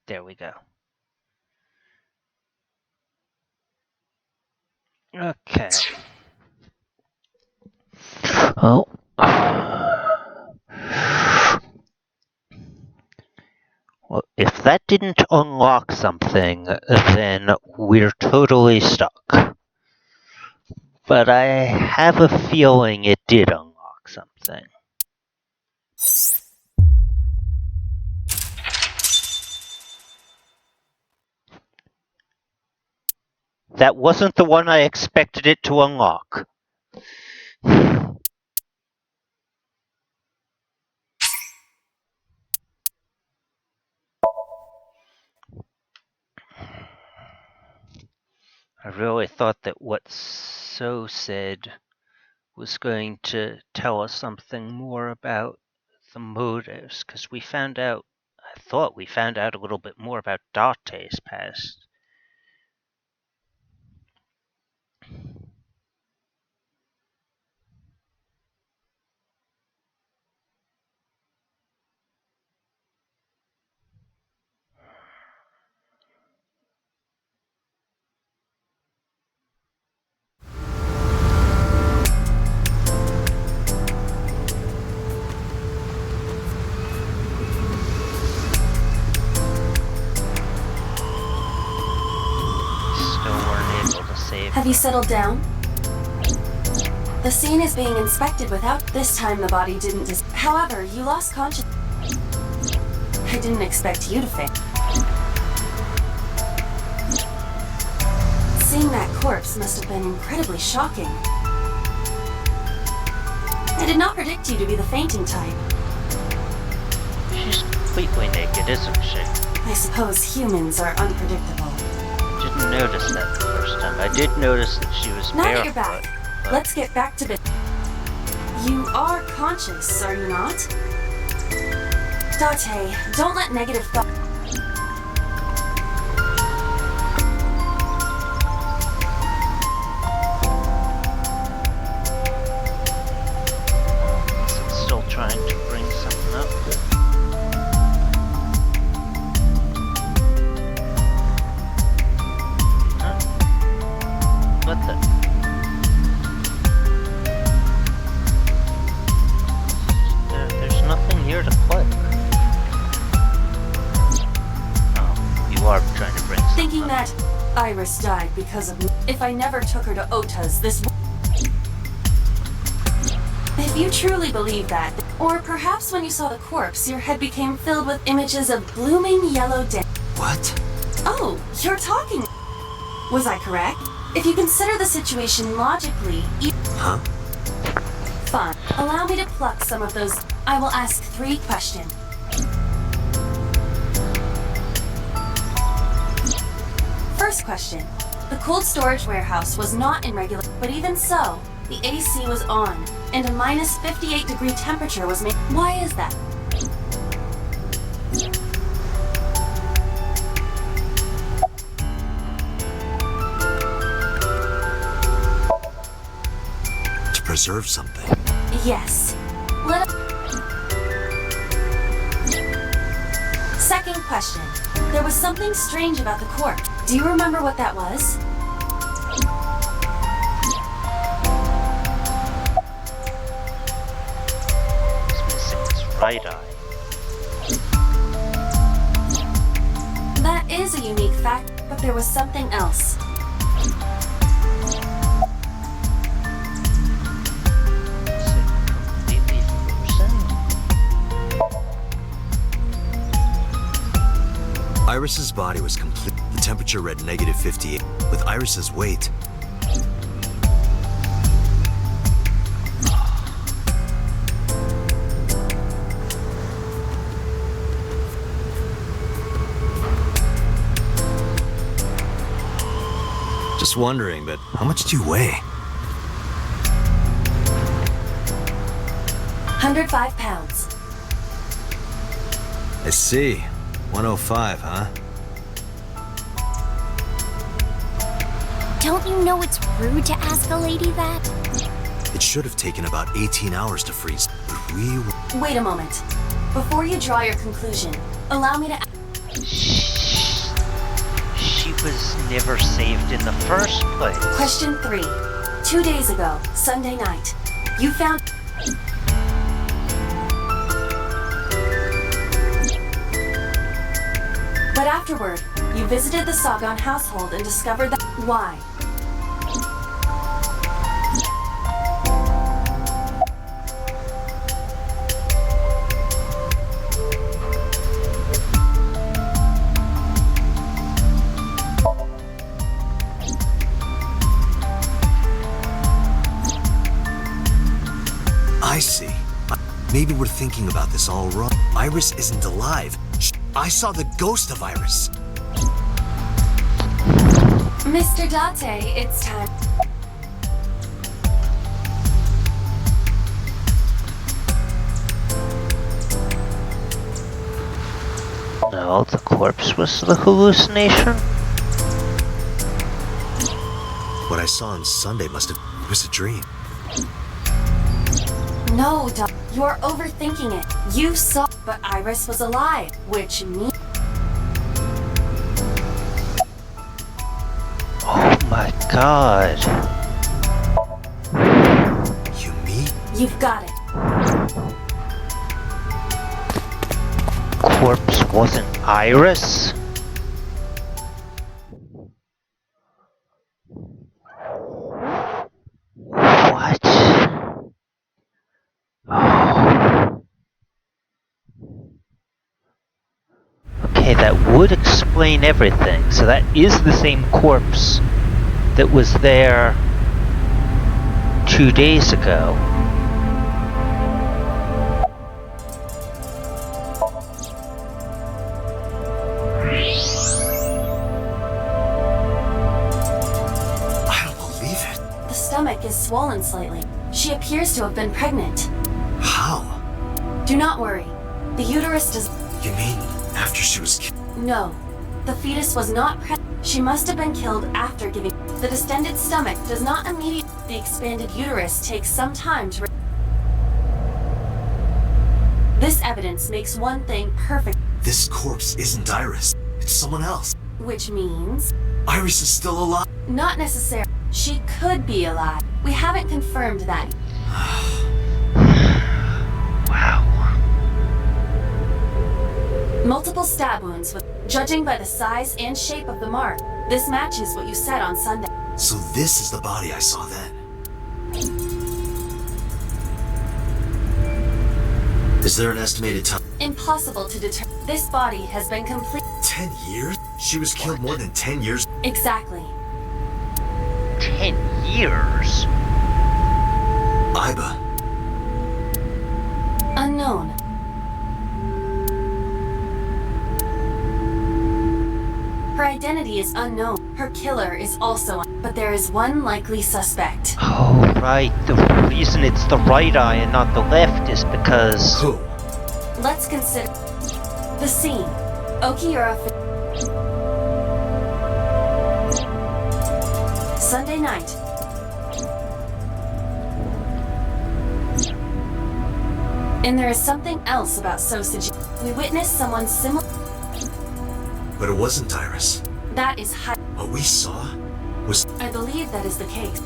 There we go. Okay. Well, if that didn't unlock something, then we're totally stuck. But I have a feeling it did unlock something. That wasn't the one I expected it to unlock. I really thought that what So said was going to tell us something more about the motives, because I thought we found out a little bit more about Date's past. Have you settled down? The scene is being inspected without. This time the body didn't However, you lost consciousness. I didn't expect you to fail. Seeing that corpse must have been incredibly shocking. I did not predict you to be the fainting type. She's completely naked, isn't she? I suppose humans are unpredictable. Didn't notice that the first time. I did notice that she was now barefoot. That you're back, let's get back to business. You are conscious, are you not? Date, don't let negative thoughts... Still trying to bring something up. What the? There's nothing here to click. Oh, you are trying to bring something Thinking up. that Iris died because of me. If I never took her to Ota's, this... If you truly believe that, or perhaps when you saw the corpse, your head became filled with images of blooming yellow What? Oh, you're talking... Was I correct? If you consider the situation logically, you... Huh? Fine. Allow me to pluck some of those... I will ask 3 questions. First question. The cold storage warehouse was not in regular... But even so, the AC was on, and a minus 58-degree temperature was made... Why is that? Preserve something. Yes. Second question. There was something strange about the corpse. Do you remember what that was? It's missing its right eye. That is a unique fact, but there was something else. Iris's body was complete. The temperature read negative 58. With Iris's weight. Just wondering, but how much do you weigh? 105 pounds. I see. 105, huh? Don't you know it's rude to ask a lady that? It should have taken about 18 hours to freeze, but we were... Wait a moment. Before you draw your conclusion, allow me to... never saved in the first place? Question 3. 2 days ago, Sunday night, you found... But afterward, you visited the Sagan household and discovered that... Why? I see. Maybe we're thinking about this all wrong. Iris isn't alive. I saw the ghost of Iris. Mr. Date, it's time. No, the corpse was the hallucination? What I saw on Sunday must have... It was a dream. No, Doc. You're overthinking it. You saw... But Iris was alive, which means... Oh my god. You mean? You've got it. Corpse wasn't Iris? What? Oh. Okay, that would explain everything. So that is the same corpse that was there 2 days ago. I don't believe it. The stomach is swollen slightly. She appears to have been pregnant. How? Do not worry. The uterus does... You mean after she was killed? No. The fetus was not pregnant. She must have been killed after giving... The distended stomach does not immediately... The expanded uterus takes some time to... This evidence makes one thing perfect. This corpse isn't Iris. It's someone else. Which means... Iris is still alive. Not necessarily. She could be alive. We haven't confirmed that. Wow. Multiple stab wounds with... Judging by the size and shape of the mark, this matches what you said on Sunday. So this is the body I saw then. Is there an estimated time? Impossible to determine. This body has been complete. 10 years? She was killed more than 10 years? Exactly. 10 years? Iba. Unknown. Her identity is unknown. Her killer is also but there is one likely suspect. Oh, right. The reason it's the right eye and not the left is because... Who? Let's consider the scene. Okiura. Sunday night. And there is something else about Sosaji. We witnessed someone similar. But it wasn't Iris. That is high. What we saw was I believe that is the case.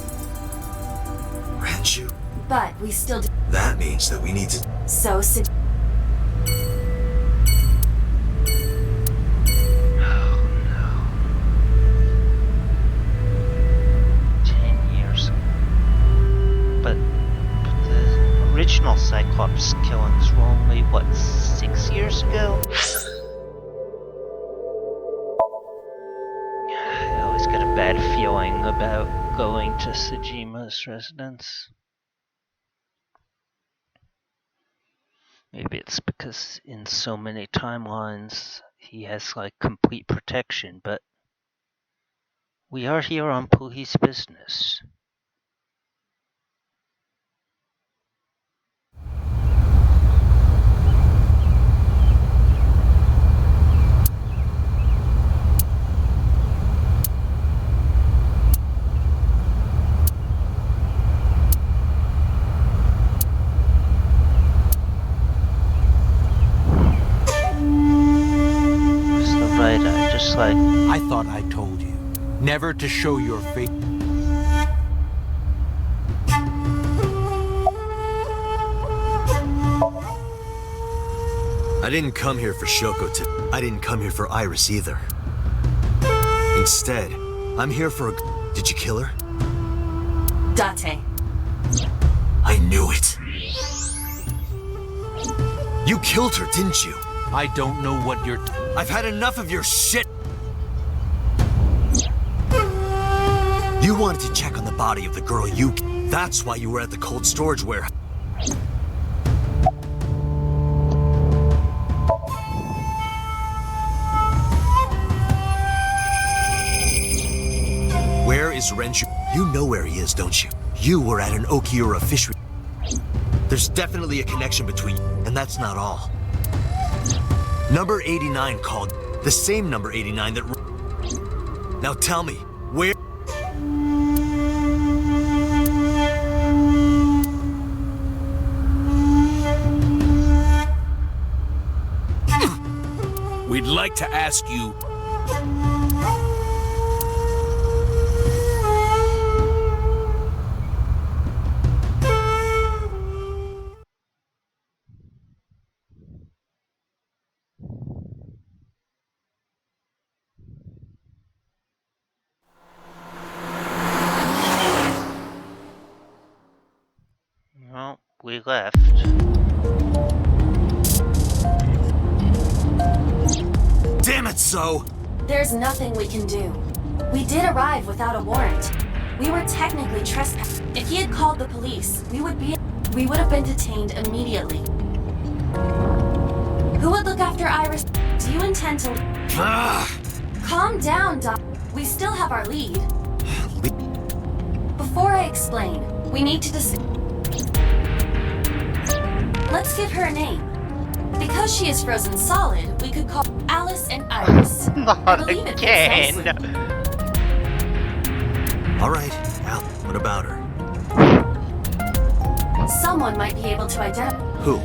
Ranchu. But we still do. That means that we need to... Sosaji. Oh no. 10 years. But the original Cyclops killings were only, what, 6 years ago? I always get a bad feeling about going to Sajima's residence. Maybe it's because in so many timelines he has like complete protection, but we are here on police business. It's the right eye, just like I thought I told you. never to show your face. I didn't come here for Shoko to... I didn't come here for Iris either. Instead, I'm here for a... Did you kill her? Date. I knew it. You killed her, didn't you? I don't know what you're... I've had enough of your shit. You wanted to check on the body of the girl you... That's why you were at the cold storage warehouse. Where is Renshu? You know where he is, don't you? You were at an Okiura fishery. There's definitely a connection between you, and that's not all. Number 89 called. The same number 89 that... Now tell me, where... We'd like to ask you... Well, we left. Damn it, so! There's nothing we can do. We did arrive without a warrant. We were technically trespassing. If he had called the police, we would have been detained immediately. Who would look after Iris? Do you intend to... Calm down, Doc. We still have our lead. Before I explain, we need to discuss... Let's give her a name. Because she is frozen solid, we could call Alice and Iris. I Not believe it fits again! nicely. Alright, Al, what about her? Someone might be able to identify... Who?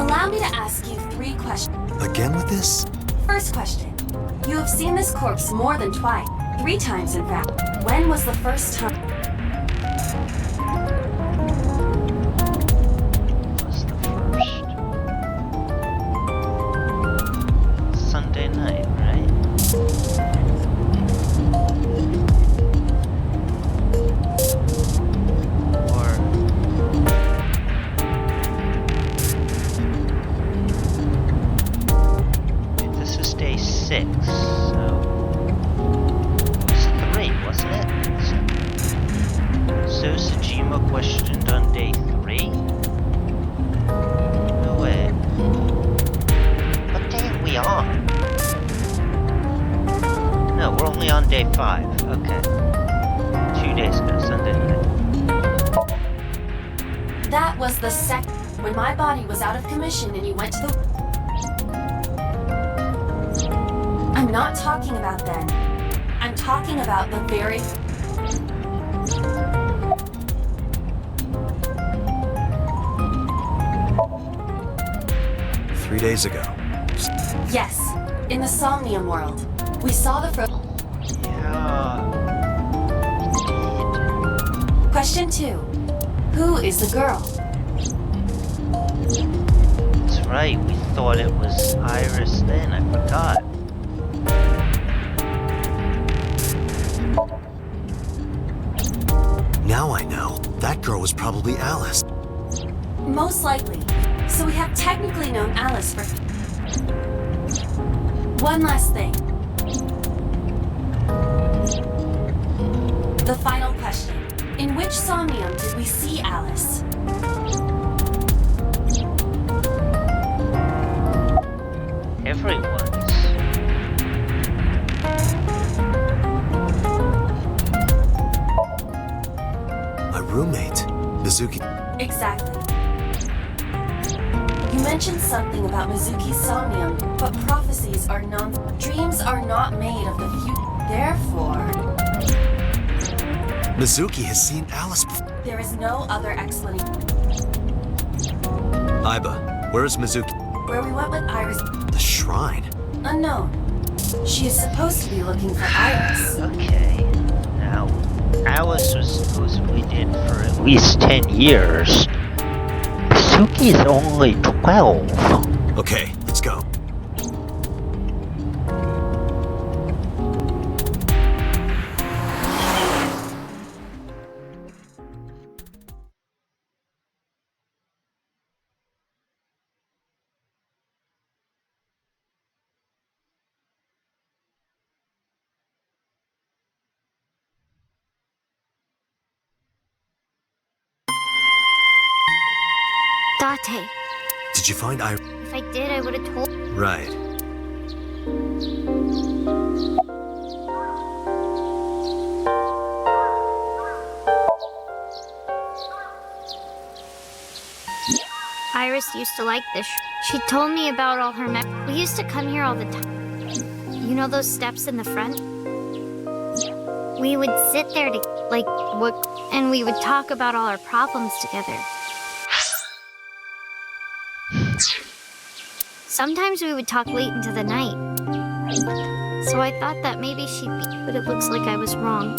Allow me to ask you 3 questions. Again with this? First question. You have seen this corpse more than twice. 3 times, in fact. When was the first time? Was the first Sunday night, right? Or this is day 6, so it was 3, wasn't it? So Sajima questioned on day 3? No way. What day are we on? No, we're only on day 5. Okay. 2 days ago, Sunday night. That was the second. When my body was out of commission and you went to the... I'm not talking about then. I'm talking about the very... 3 days ago. Yes, in the Somnium world. We saw the Yeah. Question 2. Who is the girl? That's right, we thought it was Iris then, I forgot. Now I know. That girl was probably Alice. Most likely. So we have technically known Alice for... One last thing. The final question. In which Somnium did we see Alice? Everyone's. My roommate, Mizuki. Exactly. You mentioned something about Mizuki's Somnium, but prophecies are dreams are not made of the future. Therefore, Mizuki has seen Alice before. there is no other explanation. Aiba, where is Mizuki? Where we went with Iris, The shrine. unknown. She is supposed to be looking for Iris. Okay. Now, Alice was supposedly dead for at least 10 years. Suki's only 12. Okay, let's go. Date. Did you find Iris? If I did, I would have told. Right. Iris used to like this. She told me about all her We used to come here all the time. You know those steps in the front? We would sit there to, and we would talk about all our problems together. Sometimes we would talk late into the night. So I thought that maybe she'd be, but it looks like I was wrong.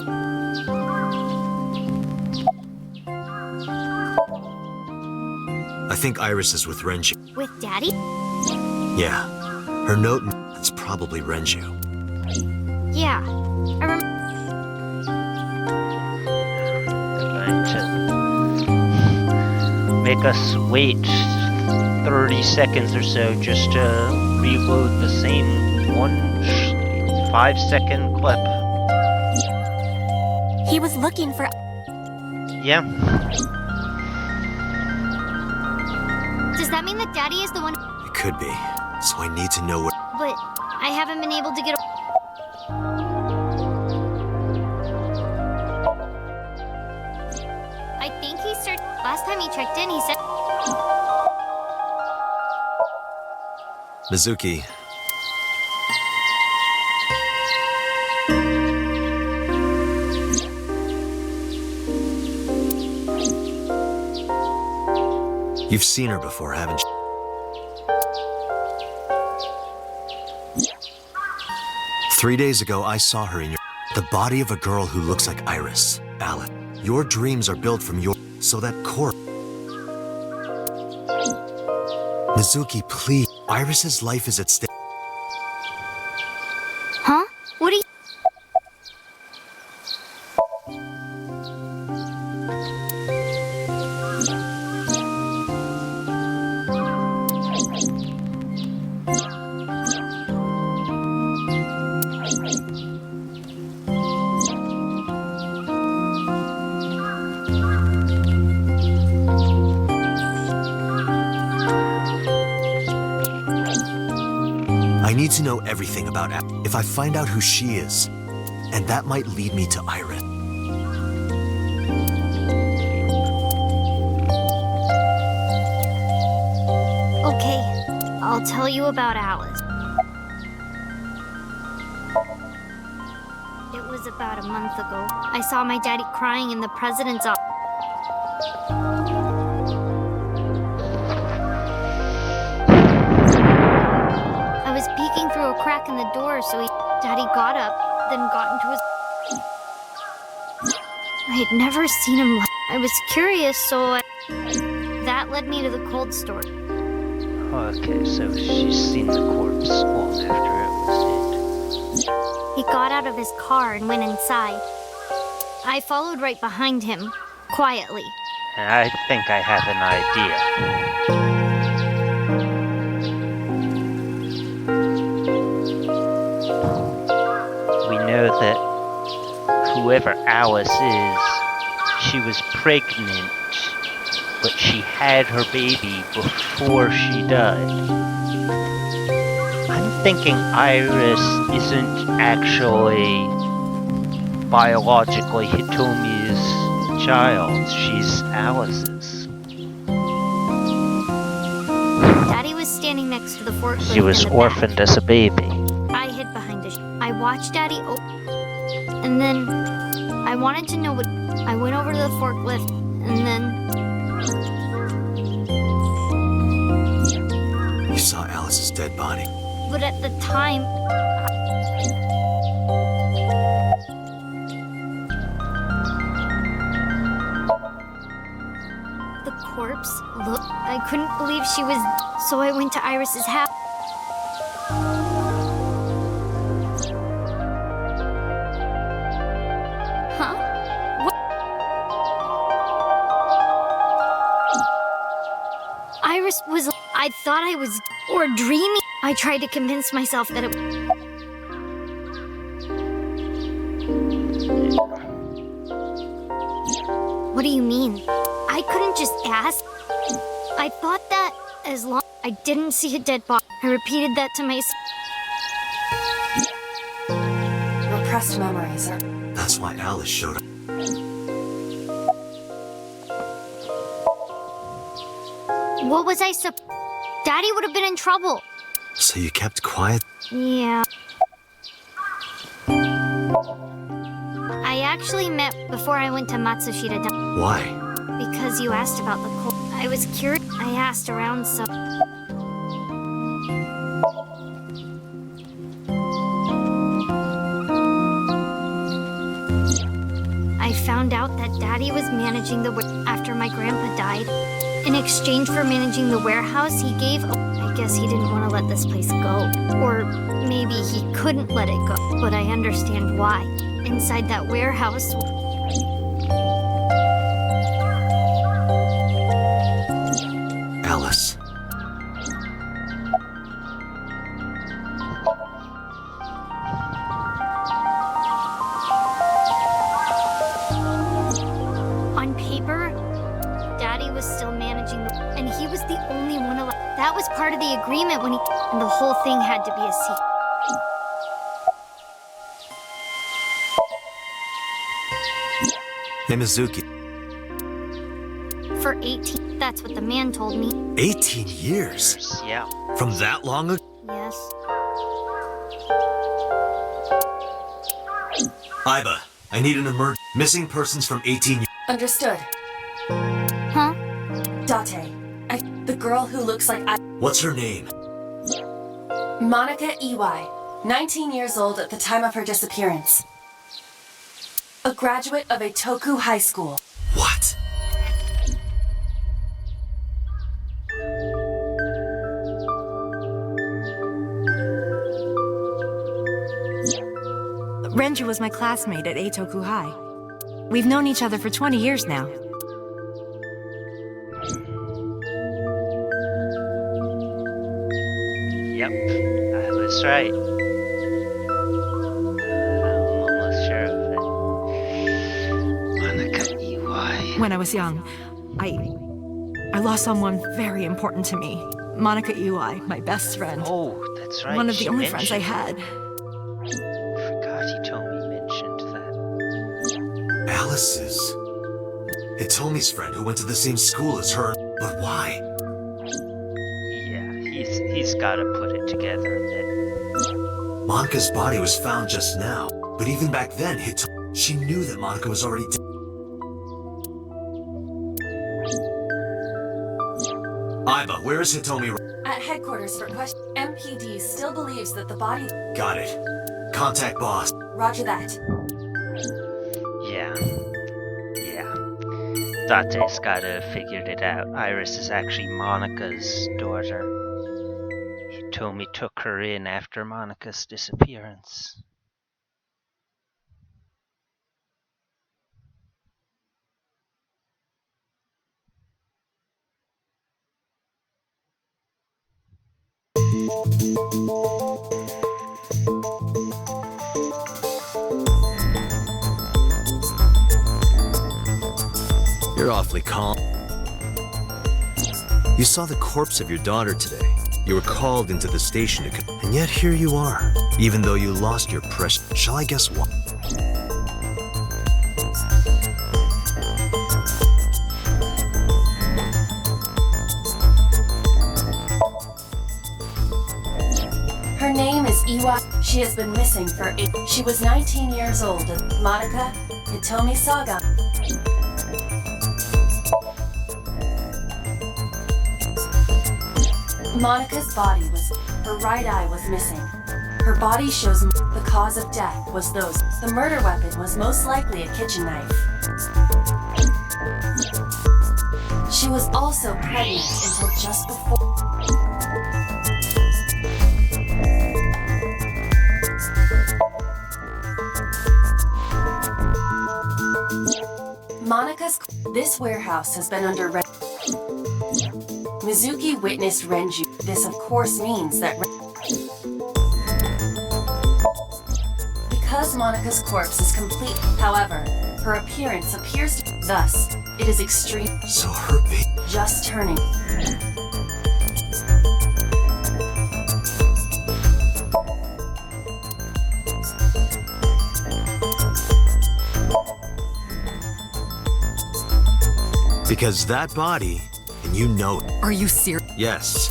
I think Iris is with Renju. With Daddy? Yeah. Her note, it's probably Renju. Yeah. I remember. They're going to make us wait 30 seconds or so just to reload the same 5-second clip. He was looking for. Yeah. Does that mean that Daddy is the one? It could be. So I need to know what. But I haven't been able to get. I think he searched. Last time he checked in, he said. Mizuki. You've seen her before, haven't you? Three days ago, I saw her in the body of a girl who looks like Iris. Alice, your dreams are built from your... So that core... Mizuki, please. Iris's life is at stake. Huh? What are you... I need to know everything about Alice. If I find out who she is, and that might lead me to Iris. Okay, I'll tell you about Alice. It was about a month ago. I saw my daddy crying in the president's office. I was peeking through a crack in the door, so Daddy got up, then got into his... I had never seen him. I was curious, so that led me to the cold store. Okay, so she's seen the corpse long after it was dead. He got out of his car and went inside. I followed right behind him, quietly. I think I have an idea. We know that whoever Alice is, she was pregnant, but she had her baby before she died. I'm thinking Iris isn't actually biologically Hitomi's child, she's Alice's. Daddy was standing next to the forklift. She was in the orphaned as a baby. I hid behind a I watched Daddy and then I wanted to know what... I went over to the forklift, and then... You saw Alice's dead body. But at the time, corpse. Look, I couldn't believe she was... So I went to Iris's house. Huh? What? Iris was... I thought I was... or dreaming. I tried to convince myself that it... What do you mean? I couldn't just ask. I thought that as long as I didn't see a dead body, I repeated that to myself. Repressed memories are... That's why Alice showed up. What was I Daddy would have been in trouble. So you kept quiet? Yeah. I actually met before I went to Matsushita. Why? Because you asked about the cold. I was curious. I asked around, so... I found out that Daddy was managing the after my grandpa died. In exchange for managing the warehouse, he gave... I guess he didn't want to let this place go. Or maybe he couldn't let it go. But I understand why. Inside that warehouse... Alice. On paper, Daddy was still managing and he was the only one allowed. That was part of the agreement when he... And the whole thing had to be a secret. Hey, Mizuki. For 18, that's what the man told me. 18 years? Yeah. From that long ago? Yes. Iba, I need an missing persons from 18 years. Understood. Huh? Date. The girl who looks like I... What's her name? Monica Iwai. 19 years old at the time of her disappearance. A graduate of a Toku high school. What? Renju was my classmate at Eitoku High. We've known each other for 20 years now. Yep, I was right. I'm almost sure of it. Monica Iwai. When I was young, I lost someone very important to me. Monica Iwai, my best friend. Oh, that's right. One of the she only friends I mentioned- had. Forgot Hitomi mentioned that. Alice's. Hitomi's friend who went to the same school as her. But why? Yeah, he's got to put it together a bit. Monica's body was found just now. But even back then, she knew that Monica was already dead. Iba, where is Hitomi? At headquarters for question. MPD still believes that the body... Got it. Contact boss. Roger that. Yeah. Date's got to have figured it out. Iris is actually Monica's daughter. Hitomi took her in after Monica's disappearance. You're awfully calm. You saw the corpse of your daughter today. You were called into the station and yet here you are. Even though you lost your precious... Shall I guess what? Her name is Iwa. She has been missing for 8... She was 19 years old at Monica Hitomi Saga. Monica's body was... Her right eye was missing. Her body shows the cause of death was those. The murder weapon was most likely a kitchen knife. She She was also pregnant until just before. Monika's. This warehouse has been under Mizuki witnessed Renju. This, of course, means that because Monika's corpse is complete. However, her appearance appears to. Thus, it is extreme. So her baby. Just turning. Because that body, and you know it. Are you serious? Yes.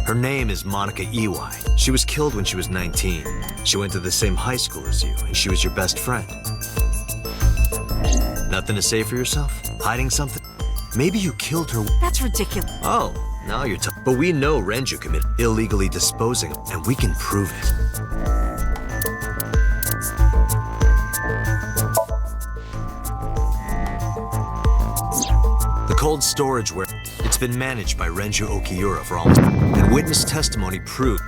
Her name is Monica Iwai. She was killed when she was 19. She went to the same high school as you, and she was your best friend. Nothing to say for yourself? Hiding something? Maybe you killed her. That's ridiculous. Oh, now you're talking. But we know Renju committed illegally disposing, and we can prove it. The cold storage where it's been managed by Renju Okiura for almost, and witness testimony proved.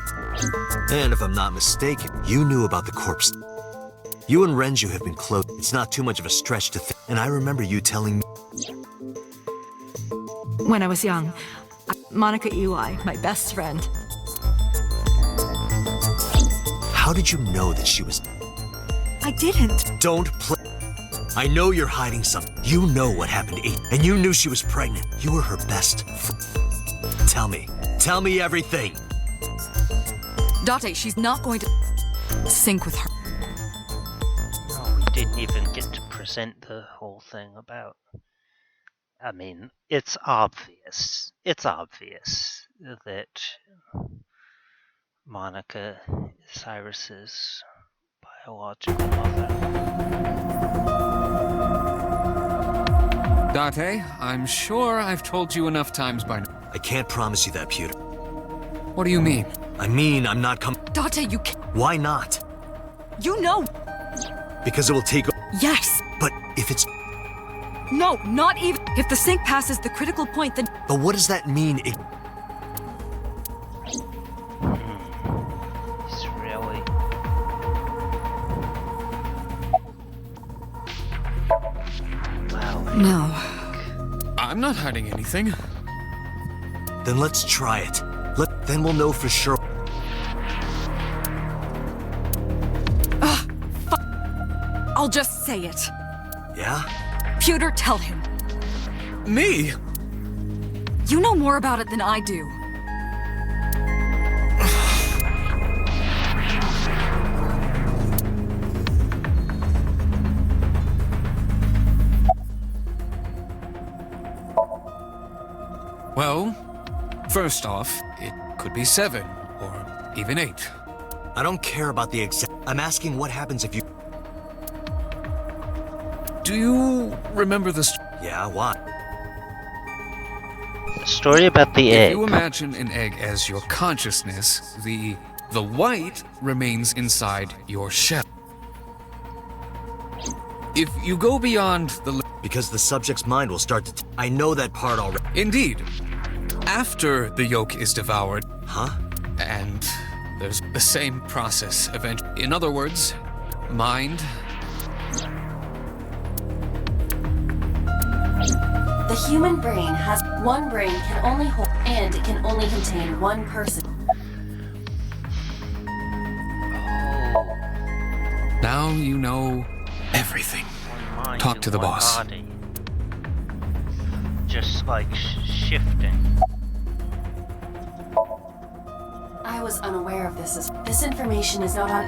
And if I'm not mistaken, you knew about the corpse. You and Renju have been close. It's not too much of a stretch to think. And I remember you telling me. When I was young, Monica Iwai, my best friend. How did you know that she was? I didn't. Don't play. I know you're hiding something. You know what happened to 8, and you knew she was pregnant. You were her best friend. Tell me everything. Date, she's not going to sync with her. No, we didn't even get to present the whole thing about. I mean, it's obvious. It's obvious that Monica is Iris's biological mother. Date, I'm sure I've told you enough times by now. I can't promise you that, Pewter. What do you mean? I mean, I'm not coming. Date, you can't. Why not? You know. Because it will take. Yes. But if it's. No, not even. If the sync passes the critical point, then. But what does that mean? He's really. Wow. No. I'm not hiding anything. Then let's try it. Then we'll know for sure. I'll just say it. Yeah? Pewter, tell him. Me? You know more about it than I do. Well, first off, it could be 7 or even 8. I don't care about the exact. I'm asking what happens if you. Do you remember the Yeah, why? The story about the If egg. you imagine an egg as your consciousness, the white remains inside your shell. If you go beyond the Because the subject's mind will start to. I know that part already. Indeed. After the yolk is devoured, Huh? and there's the same process eventually. In other words, mind. The human brain has one brain can only hold, and it can only contain one person. Oh, Now you know everything. one mind Talk to in the one boss. Body. Just like shifting. I was unaware of this. This information is not on.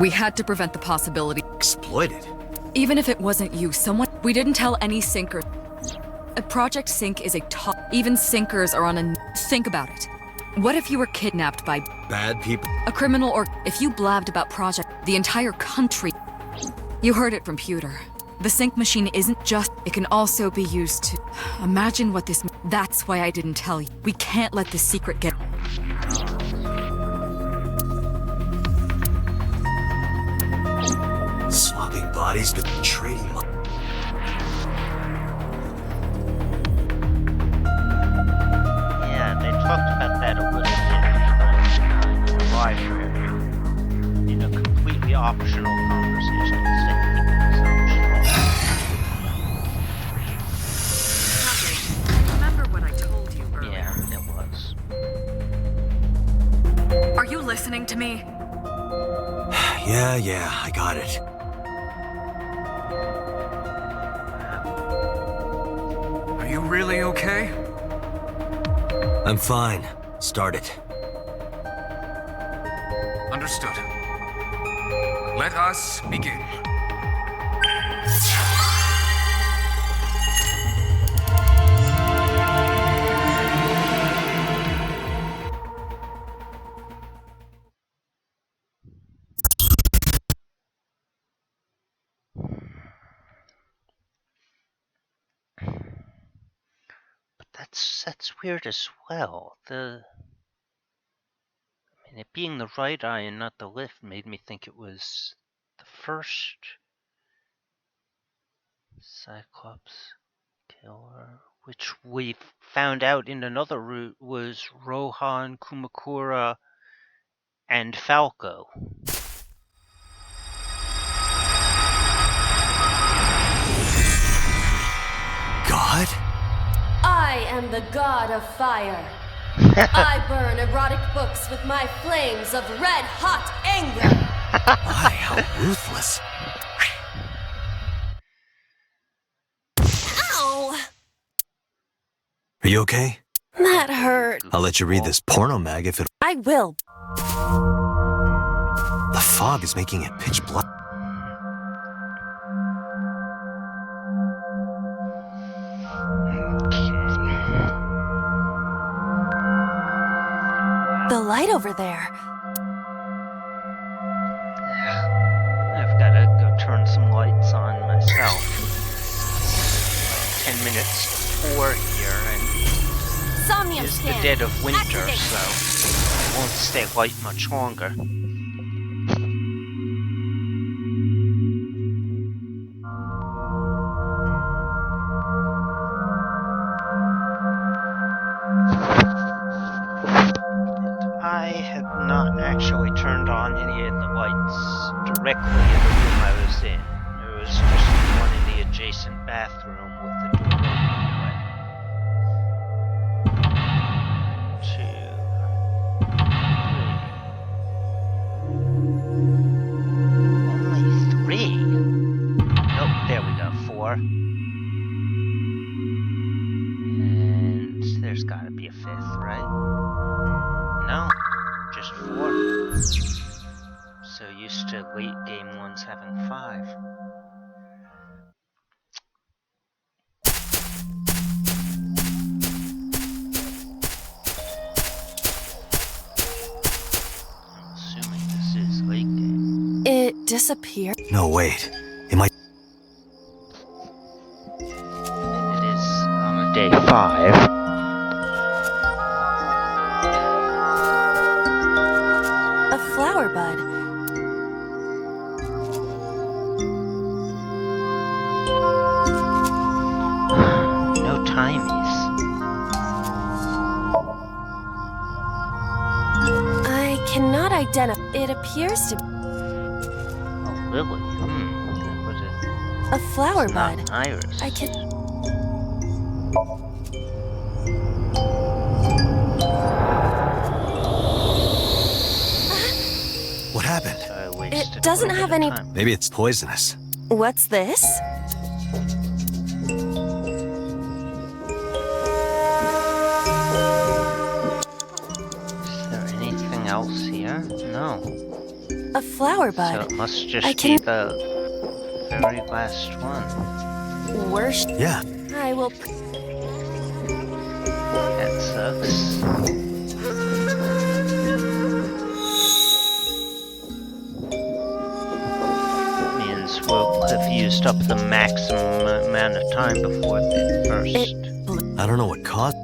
We had to prevent the possibility. Exploited. Even if it wasn't you, someone. We didn't tell any sinkers. A Project Sync is a top. Even sinkers are on a. Think about it. What if you were kidnapped by Bad people. a criminal, or if you blabbed about Project, the entire country? You heard it from Pewter. The sync machine isn't just. It can also be used to. Imagine what this. That's why I didn't tell you. We can't let this secret get. Swapping bodies, but trading. optional conversation. It's optional. Remember what I told you earlier. Yeah, it was. Are you listening to me? Yeah, I got it. Are you really okay? I'm fine. Start it. Understood. Let us begin. But that's weird as well. It being the right eye and not the left made me think it was the first Cyclops killer, which we found out in another route was Rohan, Kumakura, and Falco. God? I am the god of fire. I burn erotic books with my flames of red-hot anger. My, how ruthless. Ow! Are you okay? That hurt. I'll let you read this porno mag if it... I will. The fog is making it pitch black. The light over there. I've got to go turn some lights on myself. 10 minutes to 4 here, and Somnium it's the scan. dead of winter, Activate. so it won't stay light much longer. I have not actually turned on any of the lights directly in the room I was in. There was just one in the adjacent bathroom with the door open. 2, 3. Only 3? Nope, there we go, 4. And there's gotta be a 5th, right? No, just 4. So used to late game ones having 5. I'm assuming this is late game. It disappeared. No, wait. It might... It is day 5. A flower bud. No timies. I cannot identify. It appears to be Oh, Lily. What is a flower it? bud. Not Iris. I can. What happened? I wasted It doesn't a little have bit any- of time. Maybe it's poisonous. What's this? Is there anything else here? No. A flower So bud. it must I just be can- the very last one. Worship. Yeah. I will. That sucks. Means we'll have used up the maximum amount of time before the first. I don't know what caused...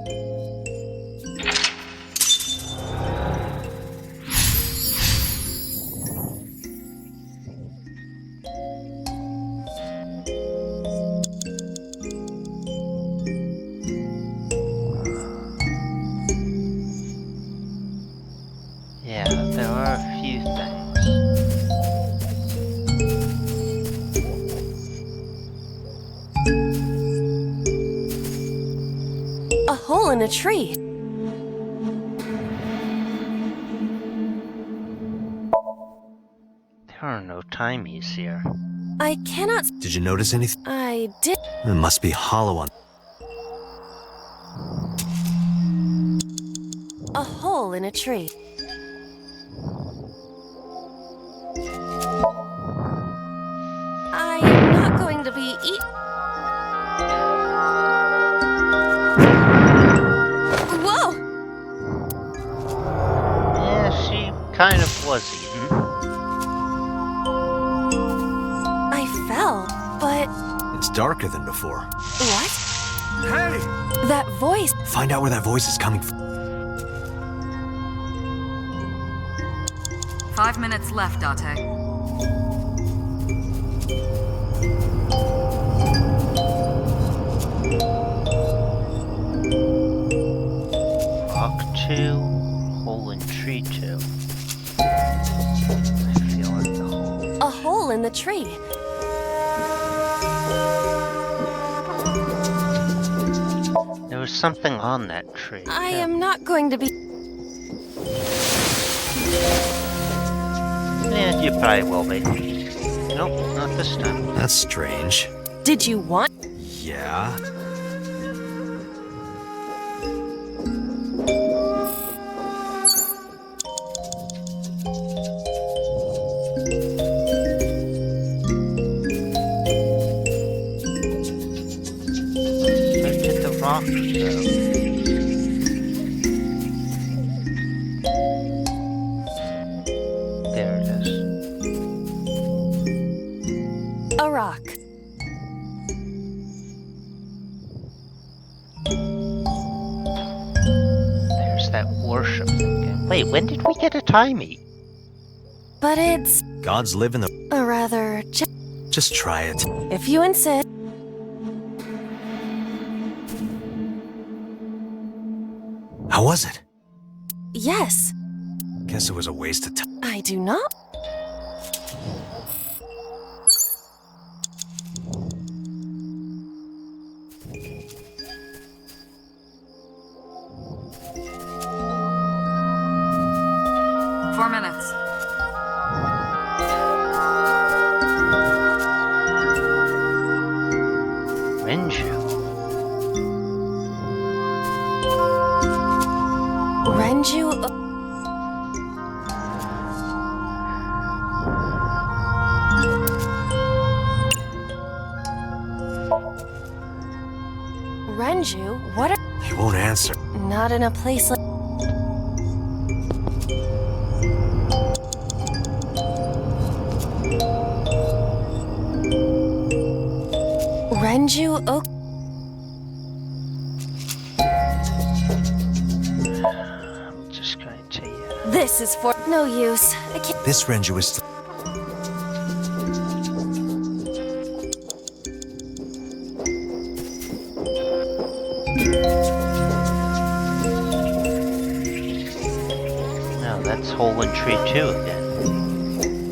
Yeah, there are a few things. in a tree. There are no timies here. I cannot. Did you notice anything? I did. It must be hollow on. A hole in a tree. I am not going to be Whoa! Yeah, she kind of was eaten. I fell, but It's darker than before. what? Hey! That voice. Find out where that voice is coming from. 5 minutes left, Date. Rock 2, hole in tree 2. I feel like the hole. A hole in the tree. There was something on that tree. I too. am not going to be. Yeah, you probably will be. Nope, not this time. That's strange. Did you want? Yeah. Where did the rock go? There it is. A rock. There's that worship thing. Wait, when did we get a timey? But it's Gods live in the. a rather. Just try it. If you insist. How was it? Yes. Guess it was a waste of time. I do not. Four minutes. Renju. Renju. Renju, what are. He won't answer. Not in a place like. Renju. I'm just going to. This is for no use. I can't. This Renju is. No, that's hole in tree 2 again.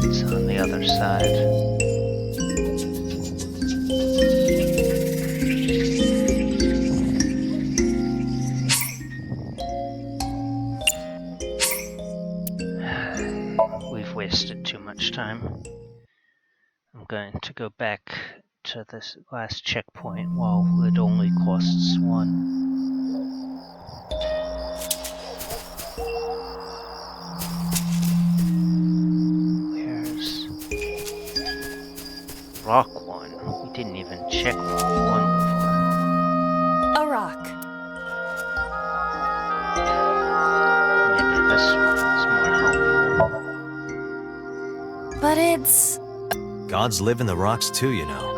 It's on the other side. We've wasted too much time. I'm going to go back to this last checkpoint while it only costs 1. Where's Rock 1? We didn't even check Rock 1 before. A rock. Maybe this one's more helpful. But it's. Gods live in the rocks too, you know.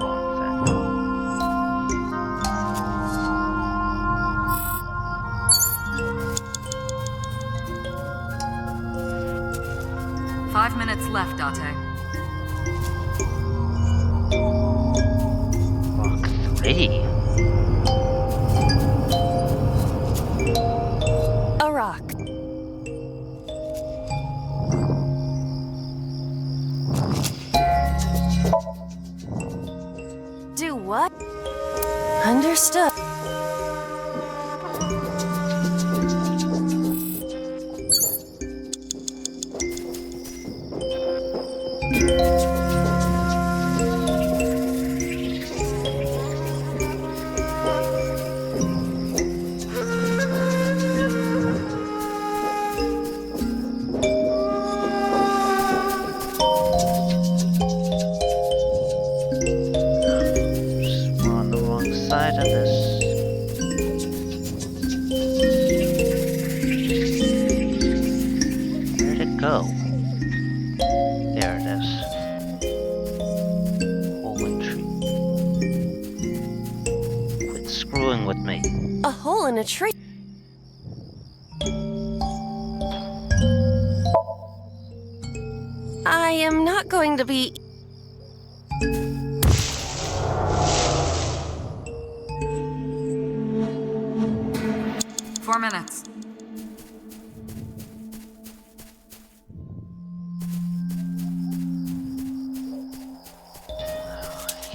Wrong thing. 5 minutes left, Date. Rock 3? A rock. Understood. We're on the wrong side of this. Where'd it go? There it is. Hole in tree. Quit screwing with me. A hole in a tree. I am not going to be... 4 minutes.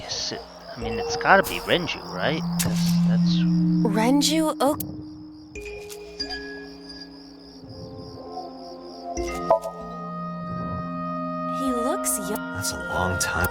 Yes, I mean, it's gotta be Renju, right? 'Cause that's... Renju Oak... He looks young. That's a long time.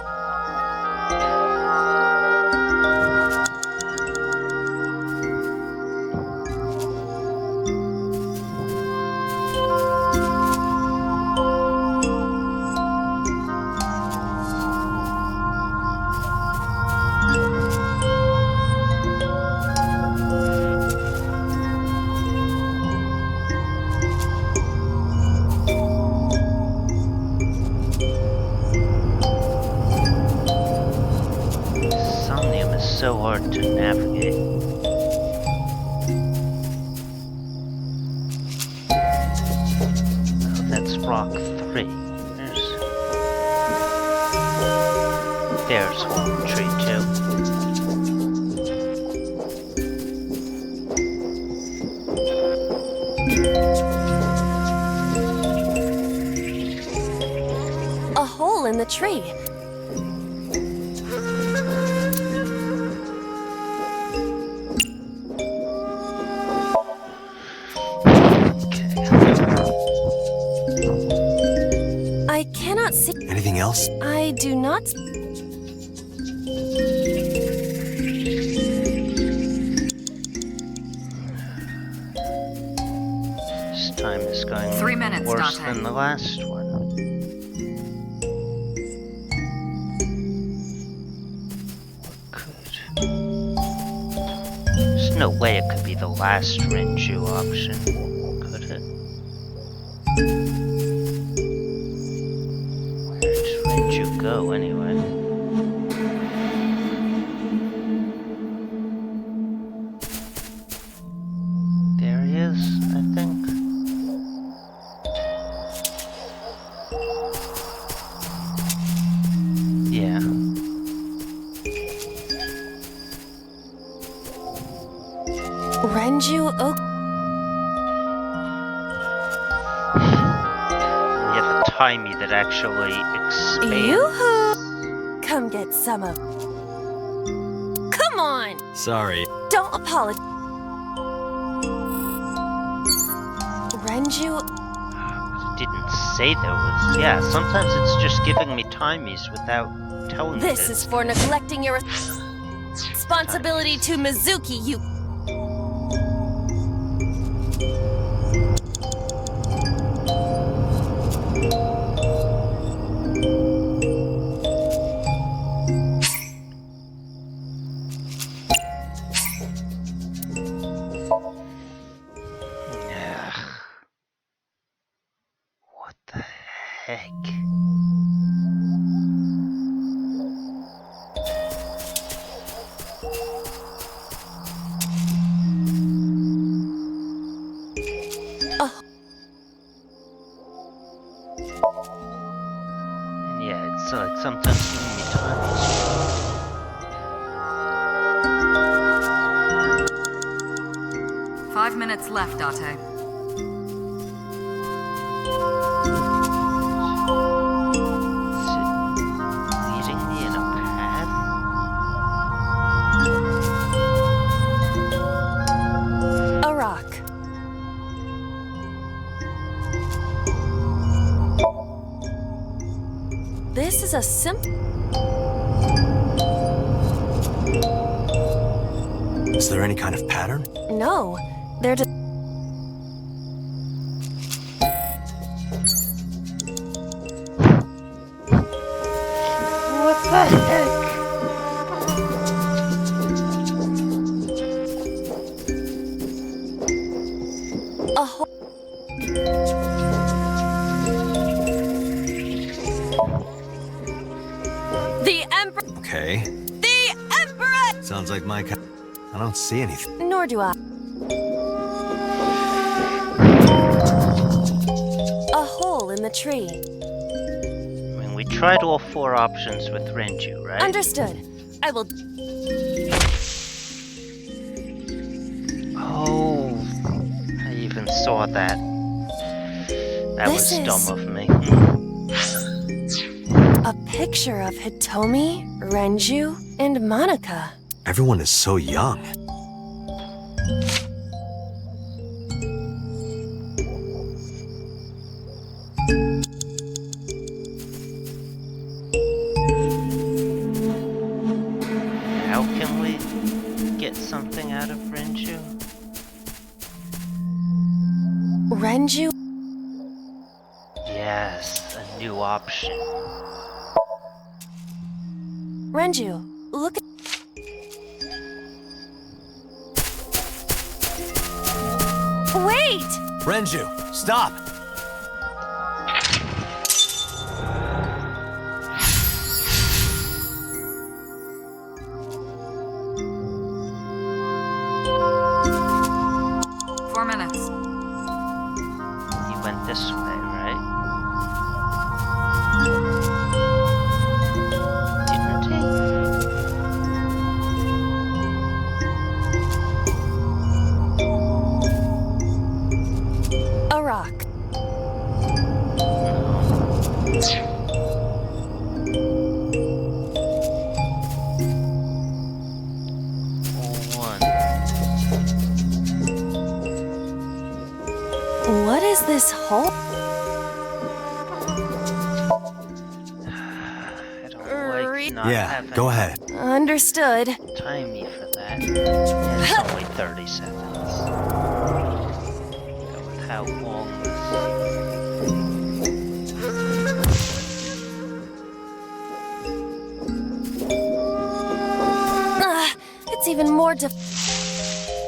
Somnium is so hard to navigate. Oh, that's rock 3. There's hole tree 2. A hole in the tree. I cannot see... Anything else? I do not... This time is going 3 minutes, worse Dante. than the last one. There's no way it could be the last Renju option, could it? Where'd Renju go, anyway? There he is, I think. Yeah. Renju Oak... We have a timey that actually expands. Yoo-hoo! Come get some of... Come on! Sorry. Don't apologize. Renju... It didn't say there was. Yeah, sometimes it's just giving me timies without telling me. This that is for neglecting your responsibility to Mizuki, you... Ugh. What the heck? Oh. And yeah, it's like sometimes giving me timies. 5 minutes left, Date. Is it leading me in a path? This is a Is there any kind of pattern? No, they're just... What the heck? a whole... The Emperor... Okay. The Emperor! Sounds like my kind. I don't see anything. Nor do I. A hole in the tree. I mean, we tried all 4 options with Renju, right? Understood. I will... Oh, I even saw that. That This was is- dumb of me. A picture of Hitomi, Renju, and Monica. Everyone is so young. How can we get something out of Renju? Renju? Yes, a new option. Renju, look at... Wait! Renju, stop! He went this way, right? Didn't he? A rock. One. What is this hole? I don't like not Yeah, having go ahead. Understood. time me for that. Yeah, it's only 30 seconds. Go with how long It's even more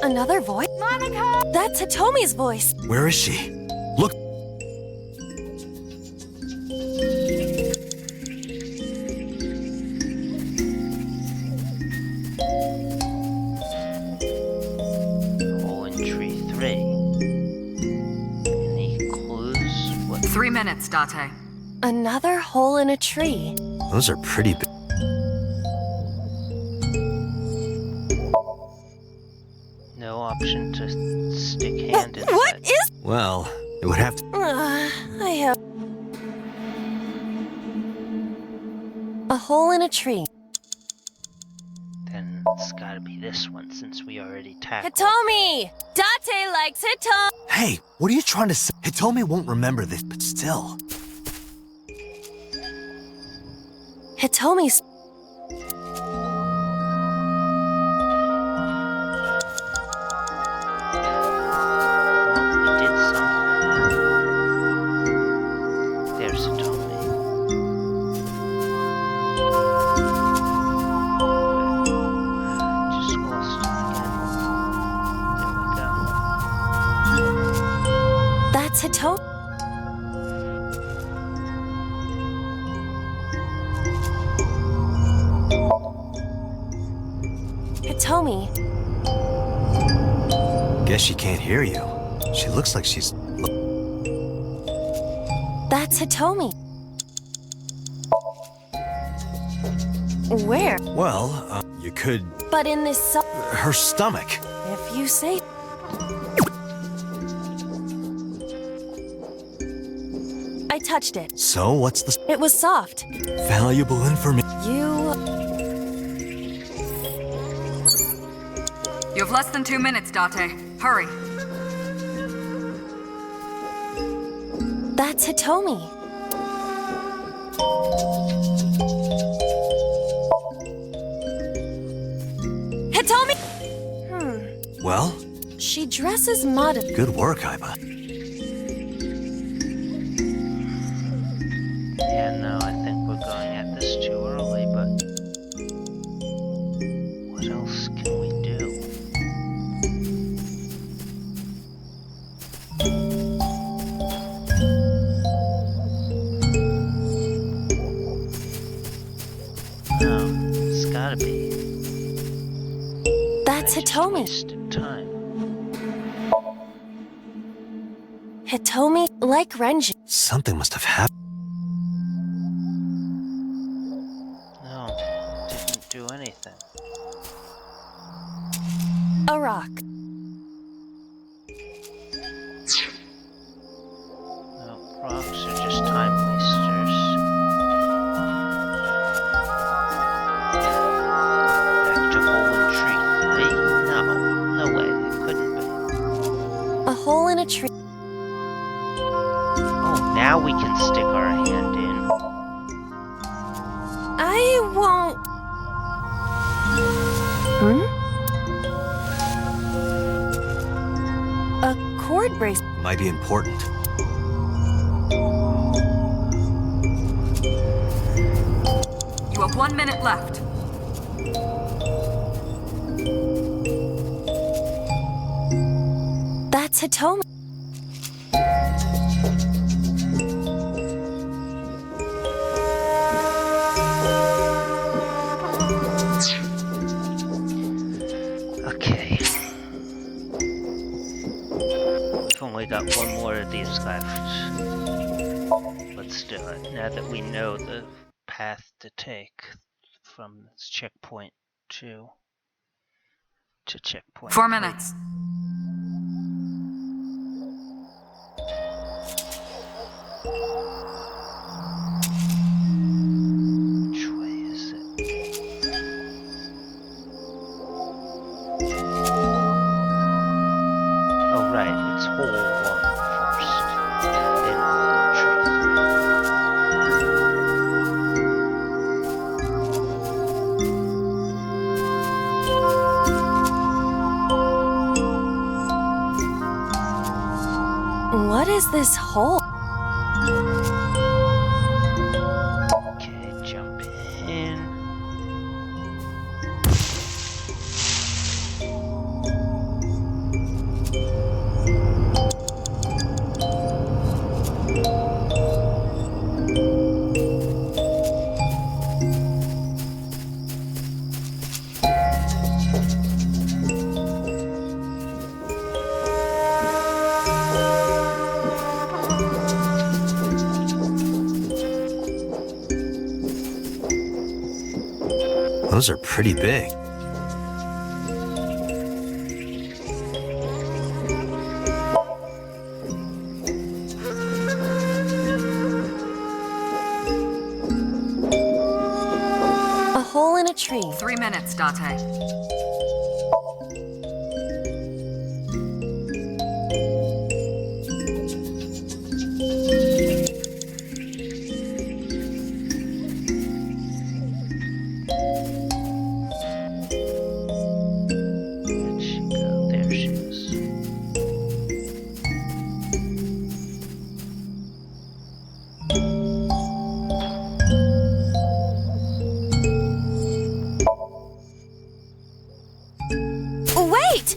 Another voice? Monica! That's Hitomi's voice. Where is she? Look. hole in tree 3. Any clues? What? 3 minutes, Date. Another hole in a tree. Those are pretty big. No option to stick hand inside. What is... Well, it would have to. I have... A hole in a tree. Then it's gotta be this one since we already tackled. Hitomi! Date likes Hitomi! Hey, what are you trying to say? Hitomi won't remember this, but still. Hitomi's... Well, we did something. There's a Tommy. Just lost it again. There we go. That's Hitomi. Hitomi. Guess she can't hear you. She looks like she's. That's Hitomi. Where? Well, you could. But in this Her stomach. if you say... I touched it. So, what's the It was soft. valuable information? You... You have less than 2 minutes, Date. Hurry. That's Hitomi. dress is modest. Good work, Iba. Yeah, no, I think we're going at this too early, but what else can we do? It's gotta be. That's I just Hitomi. wasted time. Hitomi, like Renji. Something must have happened. No, didn't do anything. A rock. No, rocks are just time wasters. Back to hole in tree 3? No way, it couldn't be. A hole in a tree. Oh, now we can stick our hand in. I won't. A cord brace. Might be important. You have 1 minute left. That's Hitomi. Okay. We've only got one more of these left. Let's do it, now that we know the path to take from this checkpoint to checkpoint 4 3. minutes. Which way is it? Oh right, it's hole 1 first. Then tree 3. What is this hole? Okay, jump in. Those are pretty big. A hole in a tree. 3 minutes, Date. Where'd she go? There she is. Wait!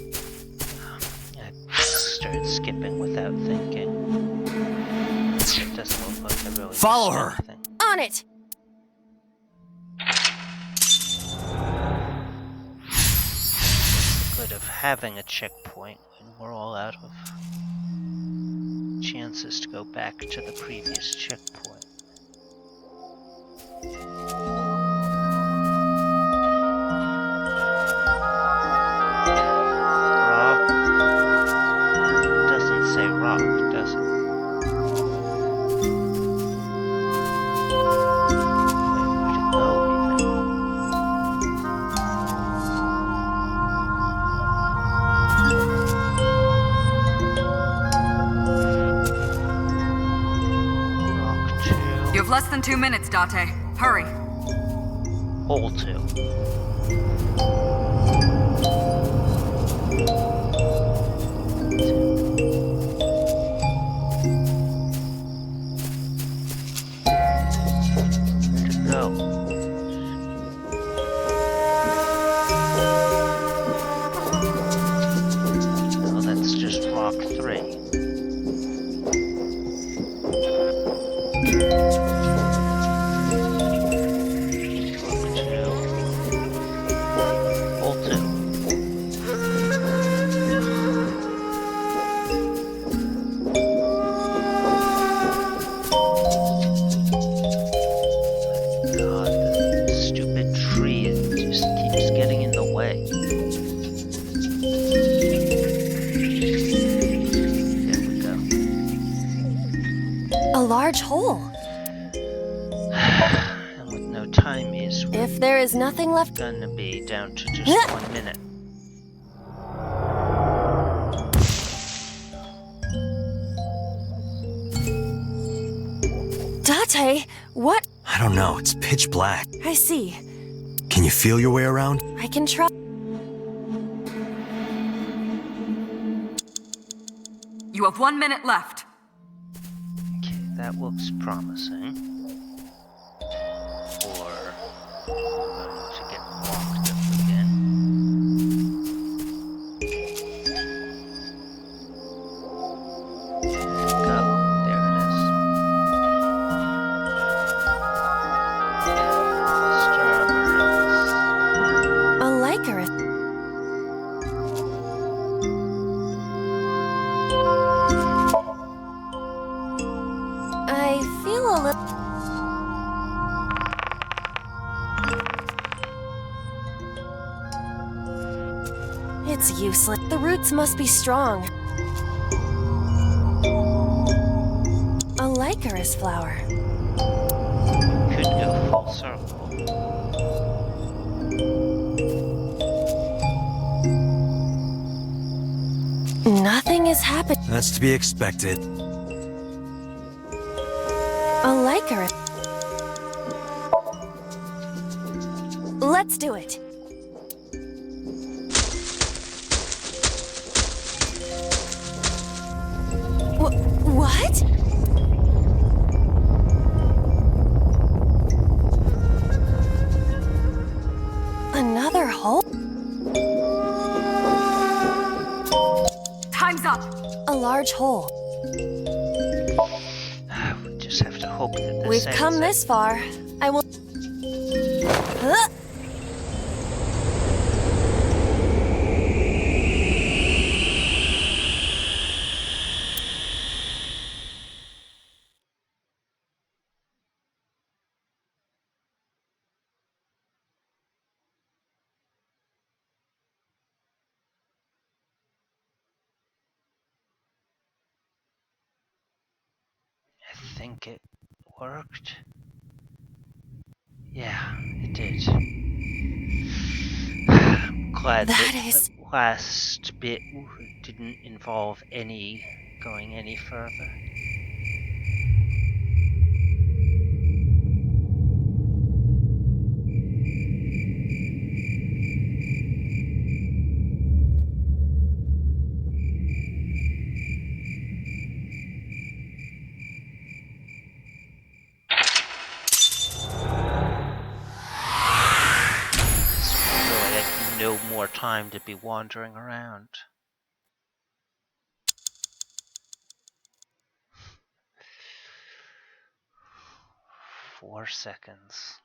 I started skipping without thinking. It doesn't look like I really Follow missed her. anything. On it! Good of having a checkpoint when we're all out of chances to go back to the previous checkpoint. Rock. Doesn't say rock, does it? Wait, where'd it go even? Rock 2. You have less than 2 minutes, Date. Hurry. Hole 2. Where'd it go? No, that's just rock 3. Rock 2. Hole 2. God, the stupid tree, it just keeps getting in the way. There we go. A large hole. And with no timies, we're If there is nothing left. gonna be down to just 1 minute. Date, what? I don't know, it's pitch black. I see. Can you feel your way around? I can try. You have 1 minute left. Okay, that looks promising. Or we're going to get locked up again. Go. There it is. Starburst. A Lycanus. I feel a little. It's useless. The roots must be strong. A Lycanus flower. Could go full circle. Nothing is happening. That's to be expected. A Lycanus. Let's do it. What? Another hole? Time's up. A large hole. We just have to hope that this We've ends come it. this far. I will. Huh? I think it worked. Yeah, it did. I'm glad That that is- the last bit didn't involve going any further. Really, I have no more time to be wandering around. Four seconds.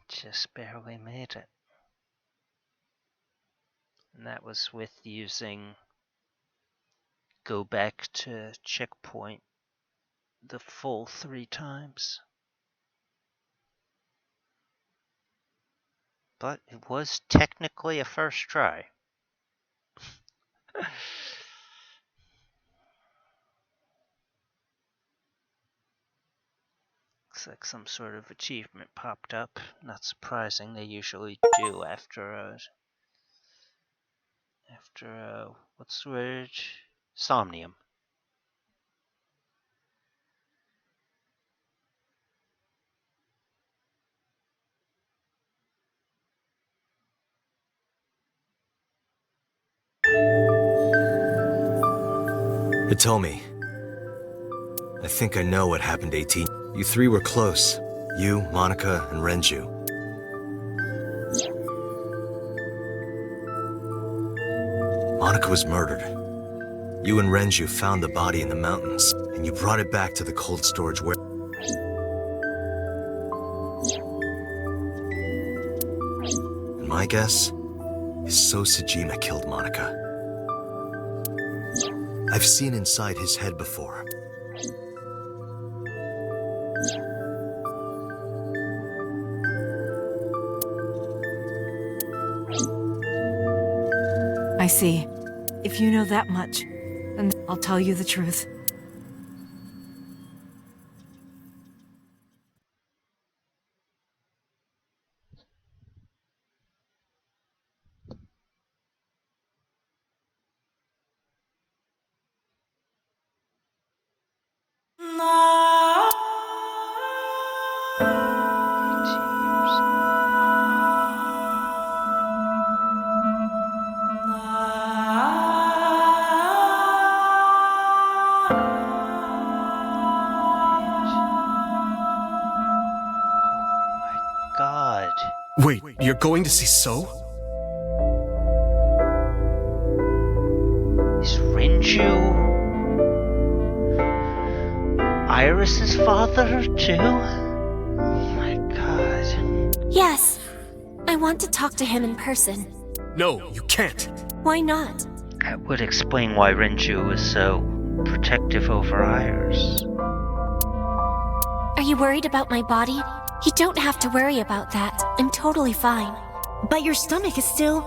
Just barely made it. And that was with using go back to checkpoint the full 3 times. But it was technically a first try. Looks like some sort of achievement popped up. Not surprising, they usually do after what's the word? Somnium. Hitomi, I think I know what happened 18. You three were close. You, Monica, and Renju. Monica was murdered. You and Renju found the body in the mountains, and you brought it back to the cold storage warehouse. And my guess is So Sejima killed Monica. I've seen inside his head before. I see. If you know that much, then I'll tell you the truth. God. Wait, you're going to see So? Is Renju Iris's father, too? Oh my god. Yes. I want to talk to him in person. No, you can't. Why not? That would explain why Renju was so protective over Iris. Are you worried about my body? You don't have to worry about that. I'm totally fine. But your stomach is still...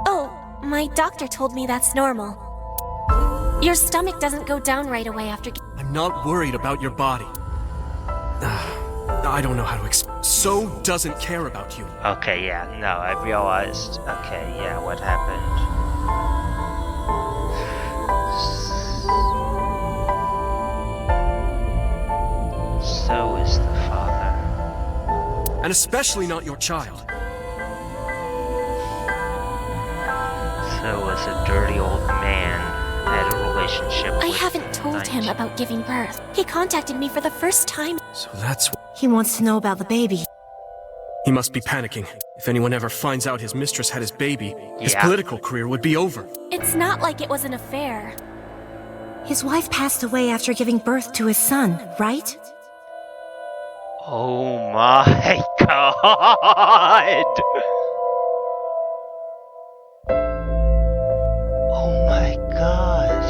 Oh, my doctor told me that's normal. Your stomach doesn't go down right away after... I'm not worried about your body. I don't know how to explain. So doesn't care about you. Okay, yeah, no, I realized. Okay, yeah, what happened? So is the father. And especially not your child. So was a dirty old man had a relationship I with haven't told him about giving birth. He contacted me for the first time. So that's He wants to know about the baby. He must be panicking. If anyone ever finds out his mistress had his baby, his Yeah. political career would be over. It's not like it was an affair. His wife passed away after giving birth to his son, right? Oh my god! Oh my god.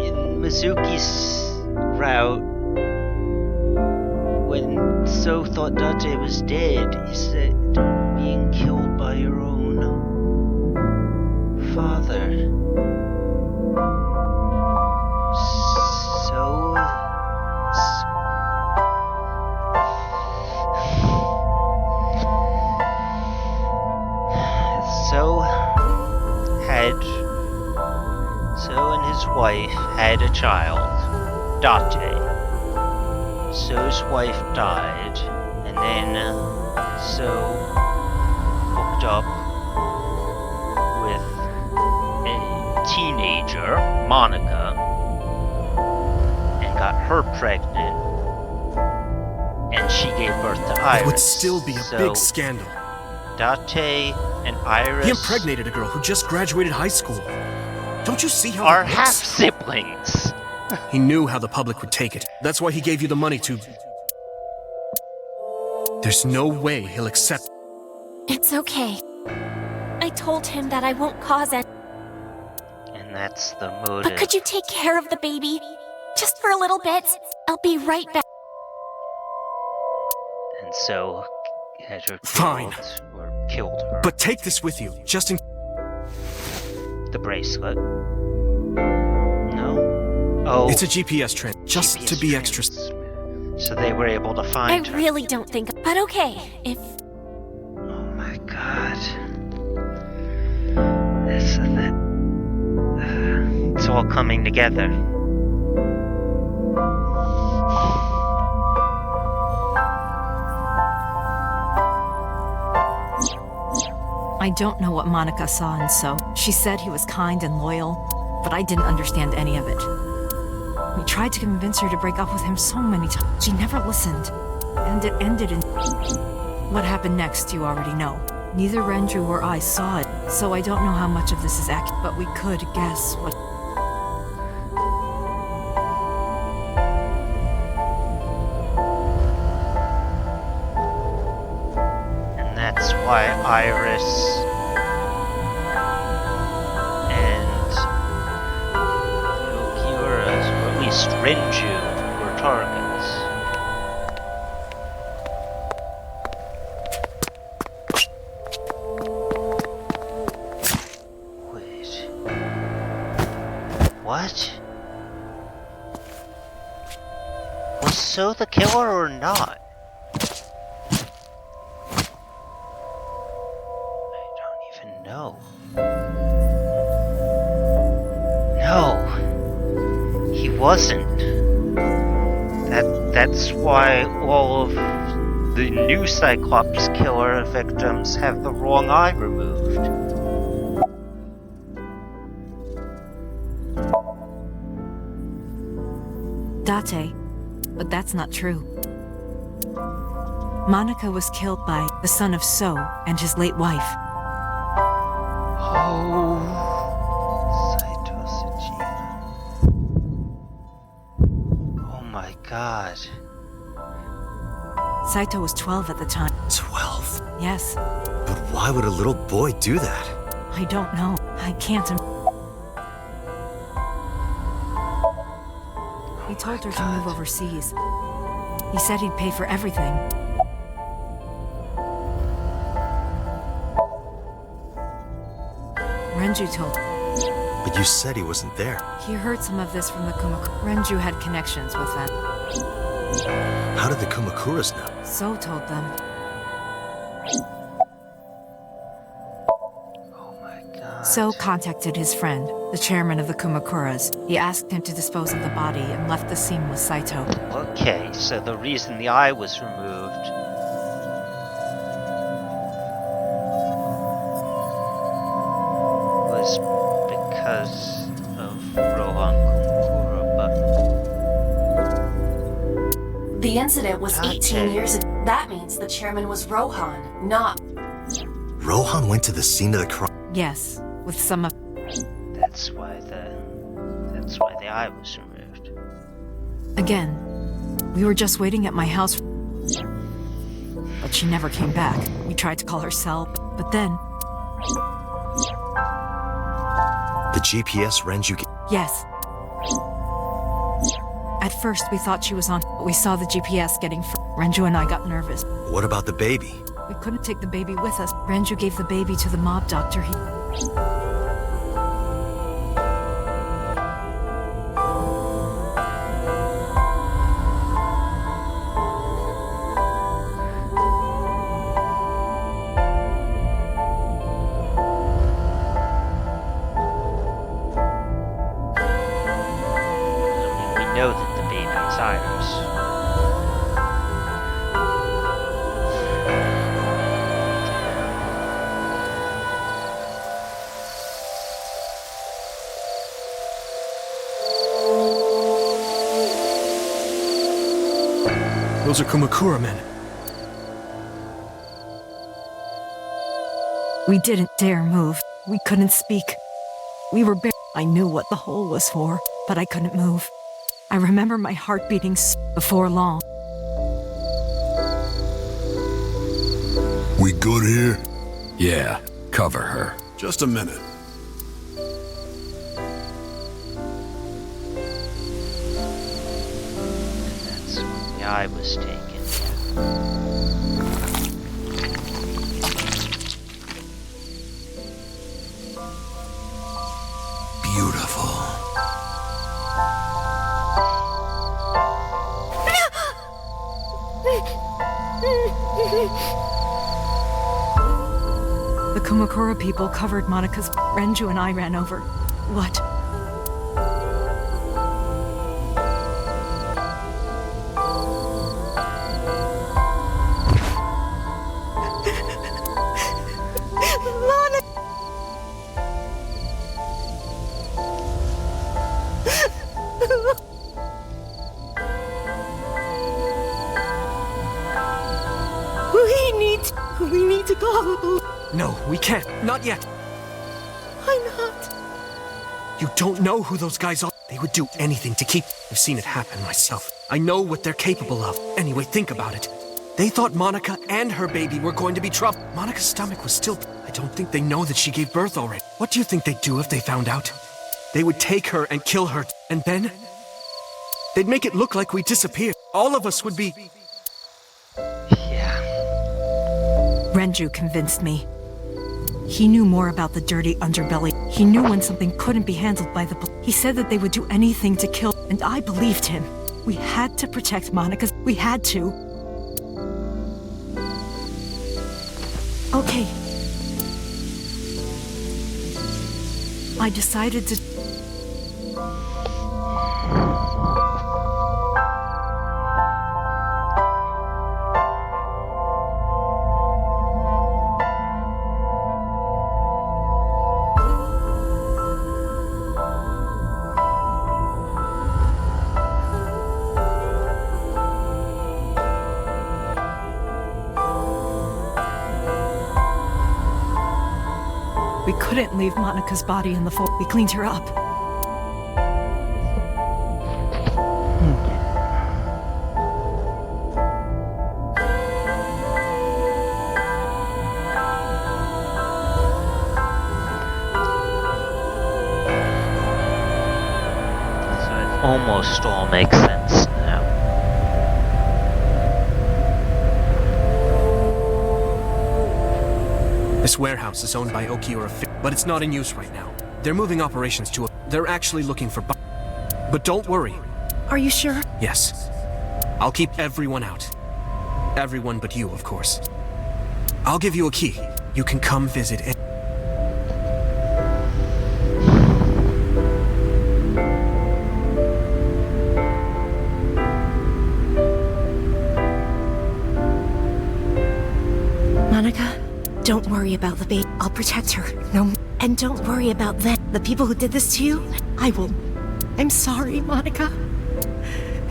In Mizuki's route, when So thought Date was dead, he said being killed by your own father. So and his wife had a child, Date. So's wife died, and then So hooked up with a teenager, Monica, and got her pregnant, and she gave birth to Iris. It would still be a big scandal. Date and Iris He impregnated a girl who just graduated high school. Don't you see how are that half looks? siblings. He knew how the public would take it. That's why he gave you the money to... There's no way he'll accept... It's okay. I told him that I won't cause any... And that's the motive. But could you take care of the baby? Just for a little bit? I'll be right back. And so had her Fine. killed, or killed her. But take this with you, just in... the bracelet. No? Oh. It's a GPS just GPS to be extra. So they were able to find her. I really don't think. But okay, if. Oh my god. This and that. It's all coming together. I don't know what Monica saw in So. She said he was kind and loyal, but I didn't understand any of it. We tried to convince her to break up with him so many times. She never listened. And it ended in... What happened next, you already know. Neither Renju or I saw it, so I don't know how much of this is accurate, but we could guess what... And that's why Iris and Yokira's, or at least Renju, were targets. Wait. What? Was So the killer or not? No. No. He wasn't. That's why all of the new Cyclops killer victims have the wrong eye removed. Date, but that's not true. Monica was killed by the son of So and his late wife. Oh, Saito Tsuchima. Oh my god. Saito was 12 at the time. 12? Yes. But why would a little boy do that? I don't know. I can't. He told her to move overseas. He said he'd pay for everything. Renju told him. But you said he wasn't there. He heard some of this from the Kumakura. Renju had connections with them. How did the Kumakuras know? So told them. Oh my god. So contacted his friend, the chairman of the Kumakuras. He asked him to dispose of the body and left the scene with Saito. Okay, so the reason the eye was removed was because of Rohan Kumakura, but... The incident was 18 Okay. years ago. That means the chairman was Rohan, not... Rohan went to the scene of the crime. Yes, with some of... That's why the eye was removed. Again, we were just waiting at my house. But she never came back. We tried to call her cell, but then... The GPS Renju... Yes. At first, we thought she was on, but we saw the GPS getting... Renju and I got nervous. What about the baby? We couldn't take the baby with us. Renju gave the baby to the mob doctor. We know that the baby is Iris. Those are Kumakura men. We didn't dare move. We couldn't speak. We were I knew what the hole was for, but I couldn't move. I remember my heart beating before long. We good here? Yeah, cover her. Just a minute. That's when the eye was taken. Kumakura people covered Monika's. Renju and I ran over. What? We need to go. No, we can't. Not yet. Why not? You don't know who those guys are. They would do anything to keep... I've seen it happen myself. I know what they're capable of. Anyway, think about it. They thought Monika and her baby were going to be trouble. Monika's stomach was still... I don't think they know that she gave birth already. What do you think they'd do if they found out? They would take her and kill her. And then... they'd make it look like we disappeared. All of us would be... Renju convinced me. He knew more about the dirty underbelly. He knew when something couldn't be handled by the police. He said that they would do anything to kill, and I believed him. We had to protect Monika's. We had to. Okay. I decided to... We couldn't leave Monika's body in the floor. We cleaned her up. So it almost all makes sense now. This warehouse is owned by Okiura, but it's not in use right now. They're moving operations to a... They're actually looking for... But don't worry. Are you sure? Yes. I'll keep everyone out. Everyone but you, of course. I'll give you a key. You can come visit it. Monika, don't worry about the baby. I'll protect her. No. And don't worry about them. The people who did this to you, I will. I'm sorry, Monika.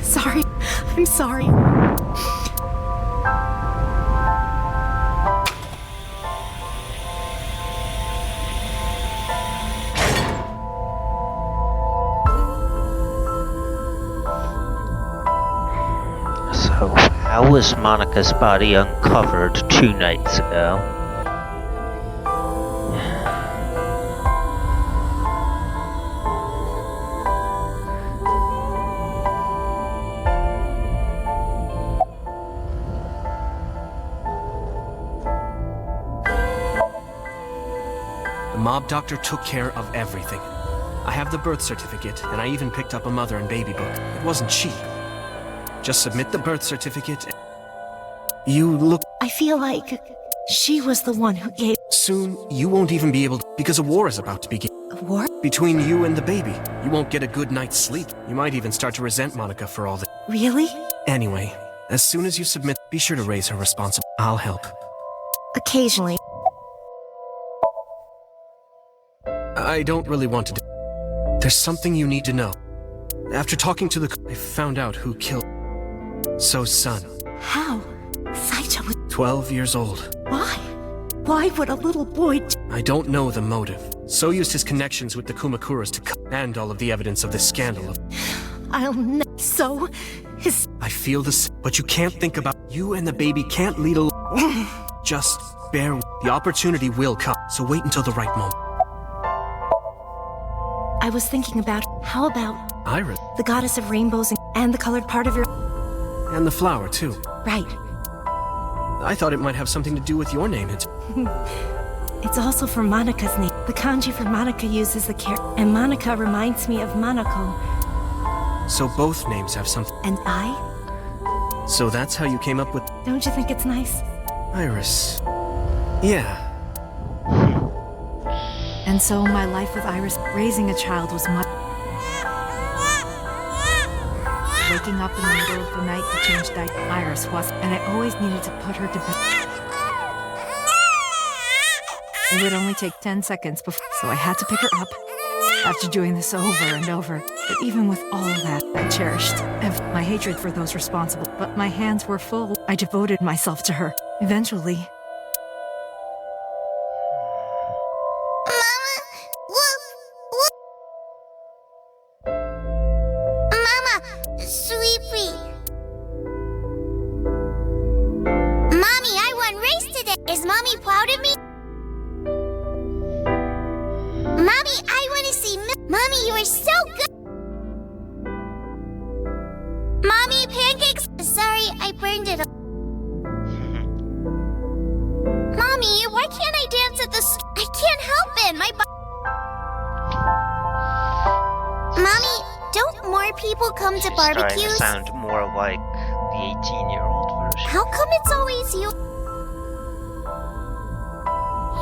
Sorry. I'm sorry. So, how was Monika's body uncovered 2 nights ago? The mob doctor took care of everything. I have the birth certificate, and I even picked up a mother and baby book. It wasn't cheap. Just submit the birth certificate. You look... I feel like she was the one who gave... Soon, you won't even be able to... Because a war is about to begin. A war? Between you and the baby. You won't get a good night's sleep. You might even start to resent Monika for all this. Really? Anyway, as soon as you submit, be sure to raise her responsible. I'll help. Occasionally. I don't really want to do... There's something you need to know. After talking to the... I found out who killed... So's son. How? Saito was... 12 years old. Why? Why would a little boy... I don't know the motive. So used his connections with the Kumakuras to and all of the evidence of this scandal of... I'll So... his... I feel this, but you can't think about... You and the baby can't lead alone. Just bear... The opportunity will come, so wait until the right moment. I was thinking about... How about... Iris. The goddess of rainbows and the colored part of your... And the flower, too. Right. I thought it might have something to do with your name. It's also for Monika's name. The kanji for Monika uses the and Monika reminds me of Monoko. So both names have something. And I? So that's how you came up with... Don't you think it's nice? Iris. Yeah. And so my life with Iris, raising a child was much. Waking up in the middle of the night to change Iris was, and I always needed to put her to bed. It would only take 10 seconds before, so I had to pick her up. After doing this over and over, but even with all that, I cherished my hatred for those responsible. But my hands were full. I devoted myself to her. Eventually, Sweetie. Mommy, I won race today. Is Mommy proud of me? Mommy, I want to see Mommy, you are so good. Mommy, pancakes. Sorry, I burned it. Mommy, why can't I dance at the I can't help it. My Mommy, don't more people come to barbecues? Starting to sound more like the 18-year-old version. How come it's always you?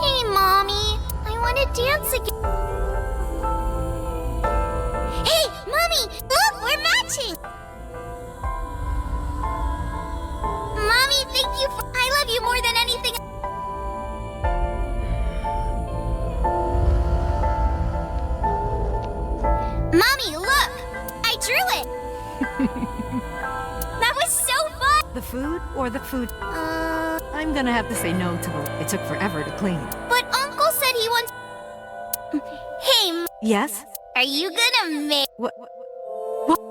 Hey, Mommy, I want to dance again. Hey, Mommy, look, we're matching. Mommy, thank you for... I love you more than anything. Mommy, look! I drew it! That was so fun! the food or the food? I'm gonna have to say no to the. It took forever to clean. But Uncle said he wants... Hey, Yes? are you gonna make... What?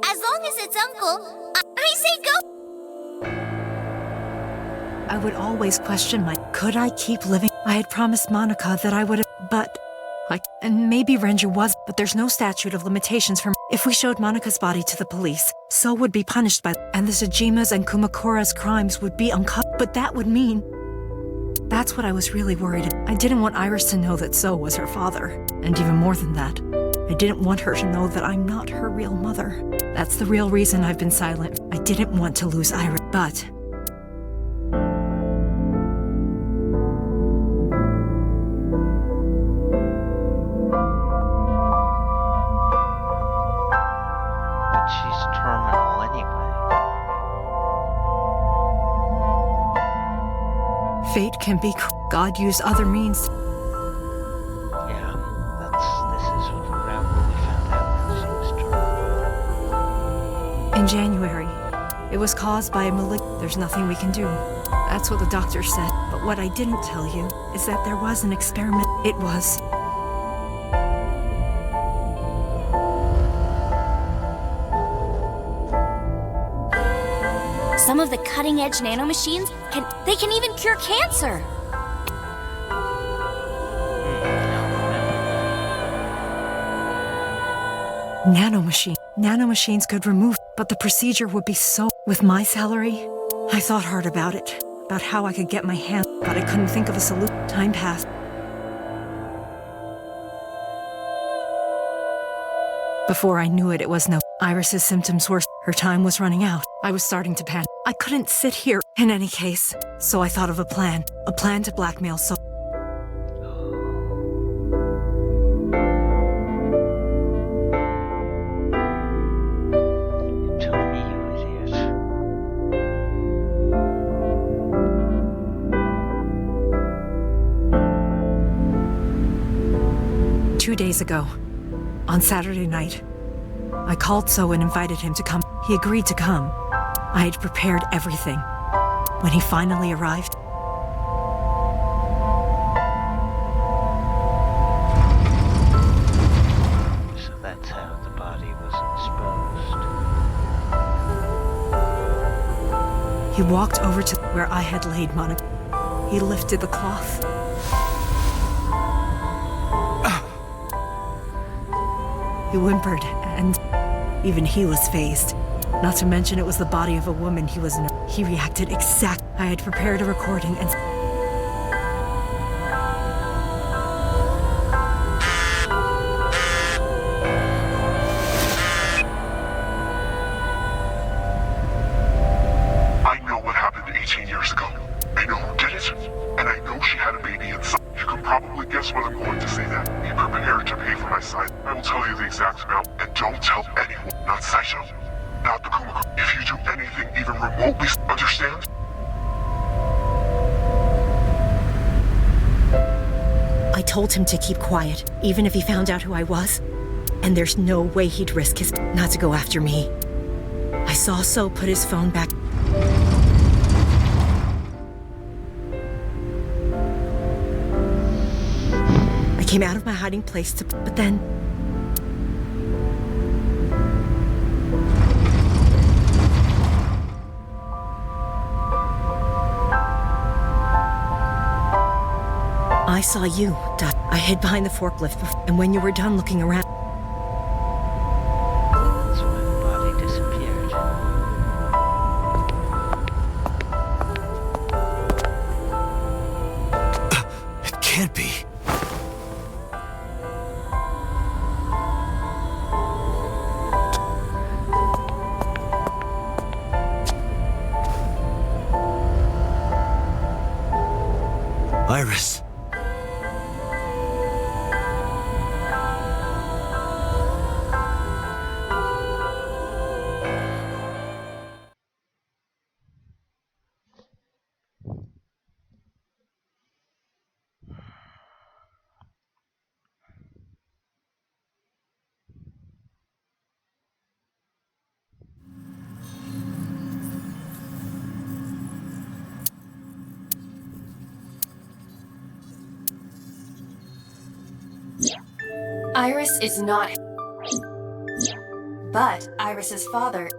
As long as it's Uncle, I say go! I would always question my. Could I keep living? I had promised Monica that I would, but. And maybe Renju was, but there's no statute of limitations for. If we showed Monica's body to the police, So would be punished by. And the Sajima's and Kumakura's crimes would be uncovered. But that would mean. That's what I was really worried about. I didn't want Iris to know that So was her father. And even more than that, I didn't want her to know that I'm not her real mother. That's the real reason I've been silent. I didn't want to lose Iris, but. She's terminal anyway. Fate can be God used other means. Yeah, this is around where we found out that she was terminal. In January, it was caused by a There's nothing we can do. That's what the doctor said. But what I didn't tell you is that there was an experiment. It was. Some of the cutting-edge nanomachines can even cure cancer. Nanomachines could remove, but the procedure would be so. With my salary, I thought hard about it, about how I could get my hand, but I couldn't think of a solution. Time passed. Before I knew it, it was no. Iris's symptoms were. Her time was running out. I was starting to panic. I couldn't sit here in any case, so I thought of a plan to blackmail So. You told me, you idiot. 2 days ago, on Saturday night, I called So and invited him to come. He agreed to come. I had prepared everything. When he finally arrived, So that's how the body was exposed. he walked over to where I had laid Monica. He lifted the cloth. He whimpered, and even he was fazed. Not to mention it was the body of a woman he was in. He reacted exact. I had prepared a recording and. I know what happened 18 years ago. I know who did it, and I know she had a baby inside. You can probably guess what I'm going to say that. Be prepared to pay for my side. I will tell you the exact amount, and don't tell anyone. Not Saito. Not the Kumiko. If you do anything even remotely, understand? I told him to keep quiet, even if he found out who I was. And there's no way he'd risk his not to go after me. I saw So put his phone back. I came out of my hiding place but then... I saw you, Dot. I hid behind the forklift, and when you were done looking around... That's when the body disappeared. It can't be. Iris. Iris is not... But Iris's father...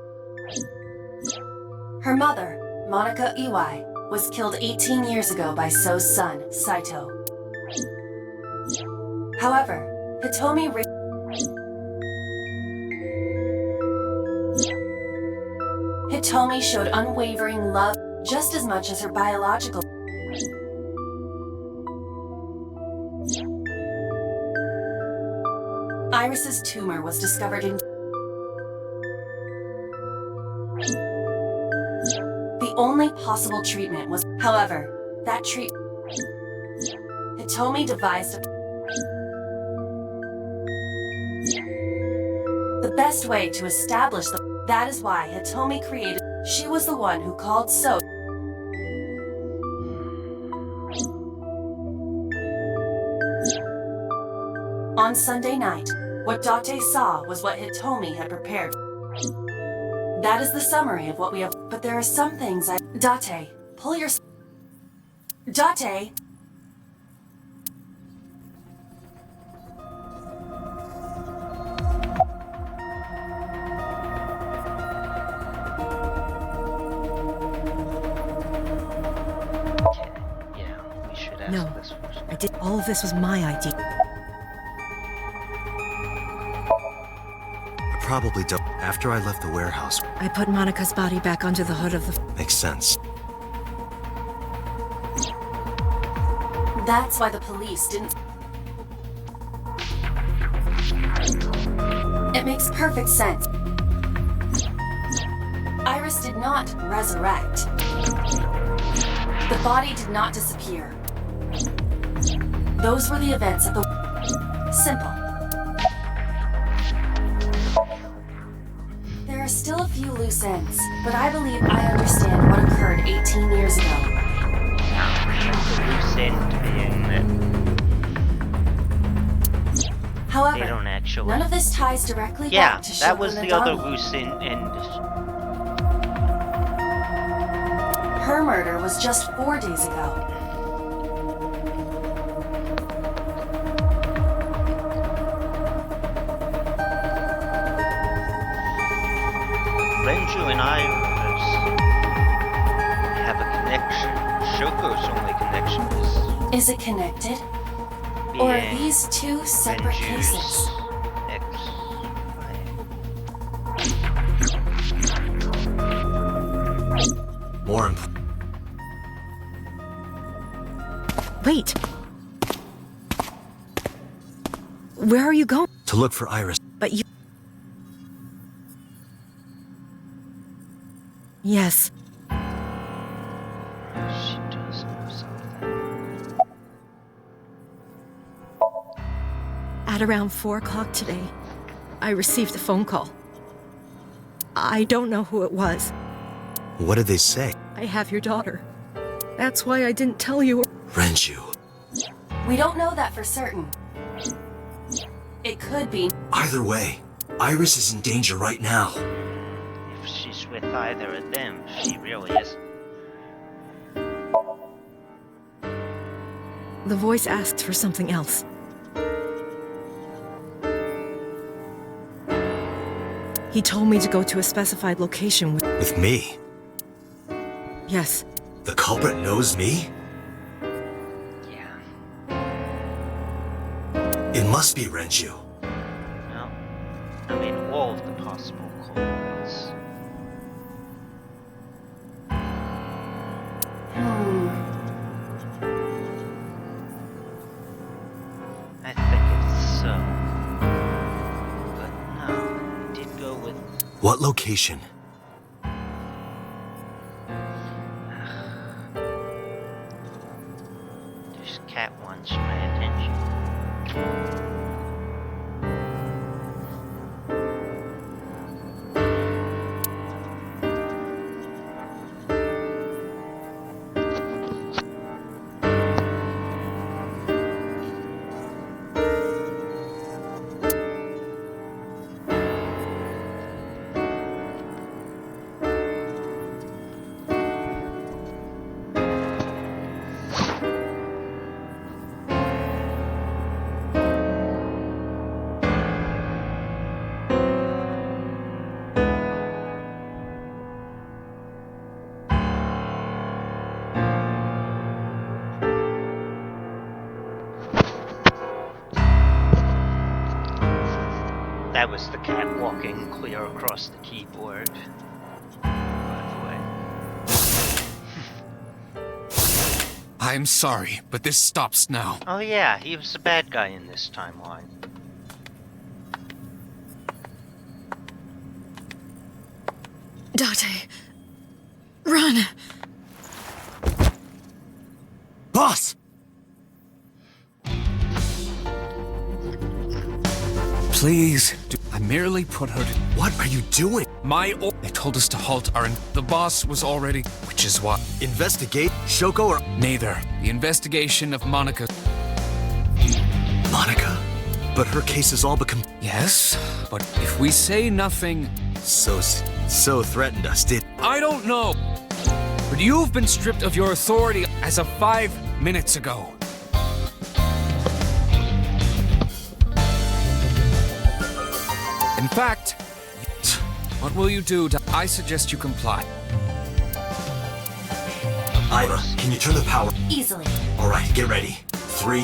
Her mother, Monica Iwai, was killed 18 years ago by So's son, Saito. However, Hitomi... Hitomi showed unwavering love just as much as her biological... Iris's tumor was discovered in... The only possible treatment was... However, that Hitomi devised the best way to establish the... That is why Hitomi created... She was the one who called So... On Sunday night, what Date saw was what Hitomi had prepared. That is the summary of what we have, but there are some things I... Date, pull your... Date! Okay, yeah, we should ask No, this first. I did. All of this was my idea. Probably don't. After I left the warehouse. I put Monica's body back onto the hood of the... Makes sense. That's why the police didn't... It makes perfect sense. Iris did not resurrect. The body did not disappear. Those were the events of the... Simple. There are still a few loose ends, but I believe I understand what occurred 18 years ago. The loose end being that However, they don't actually... none of this ties directly Yeah, back to that was Shogun the other Adamo. loose end. Her murder was just 4 days ago. Renju and Iris have a connection. Shoko's only connection Is it connected? being Or are these two separate Renju's cases? More important. Wait. Where are you going? To look for Iris. But you... Yes. She does know something. At around 4 o'clock today, I received a phone call. I don't know who it was. What did they say? I have your daughter. That's why I didn't tell you. Renju. We don't know that for certain. It could be. Either way, Iris is in danger right now. If she's with either of them, she really isn't. The voice asked for something else. He told me to go to a specified location With me? Yes. The culprit knows me? Yeah. It must be Renju. Well, I mean, all of the possible culprits. I think it's so. But no, I did go with... What location? This cat wants my attention. That was the cat walking clear across the keyboard. By the way. I'm sorry, but this stops now. Oh yeah, he was the bad guy in this timeline. Date, run! Boss! Please, I merely put her to... What are you doing? They told us to halt our... The boss was already... Which is what... Investigate Shoko or... Neither. The investigation of Monica... Monica? But her case has all become... Yes, but if we say nothing... So threatened us, did... I don't know. But you've been stripped of your authority as of 5 minutes ago. In fact, what will you do? I suggest you comply. Ira, can you turn the power? Easily. Alright, get ready. 3...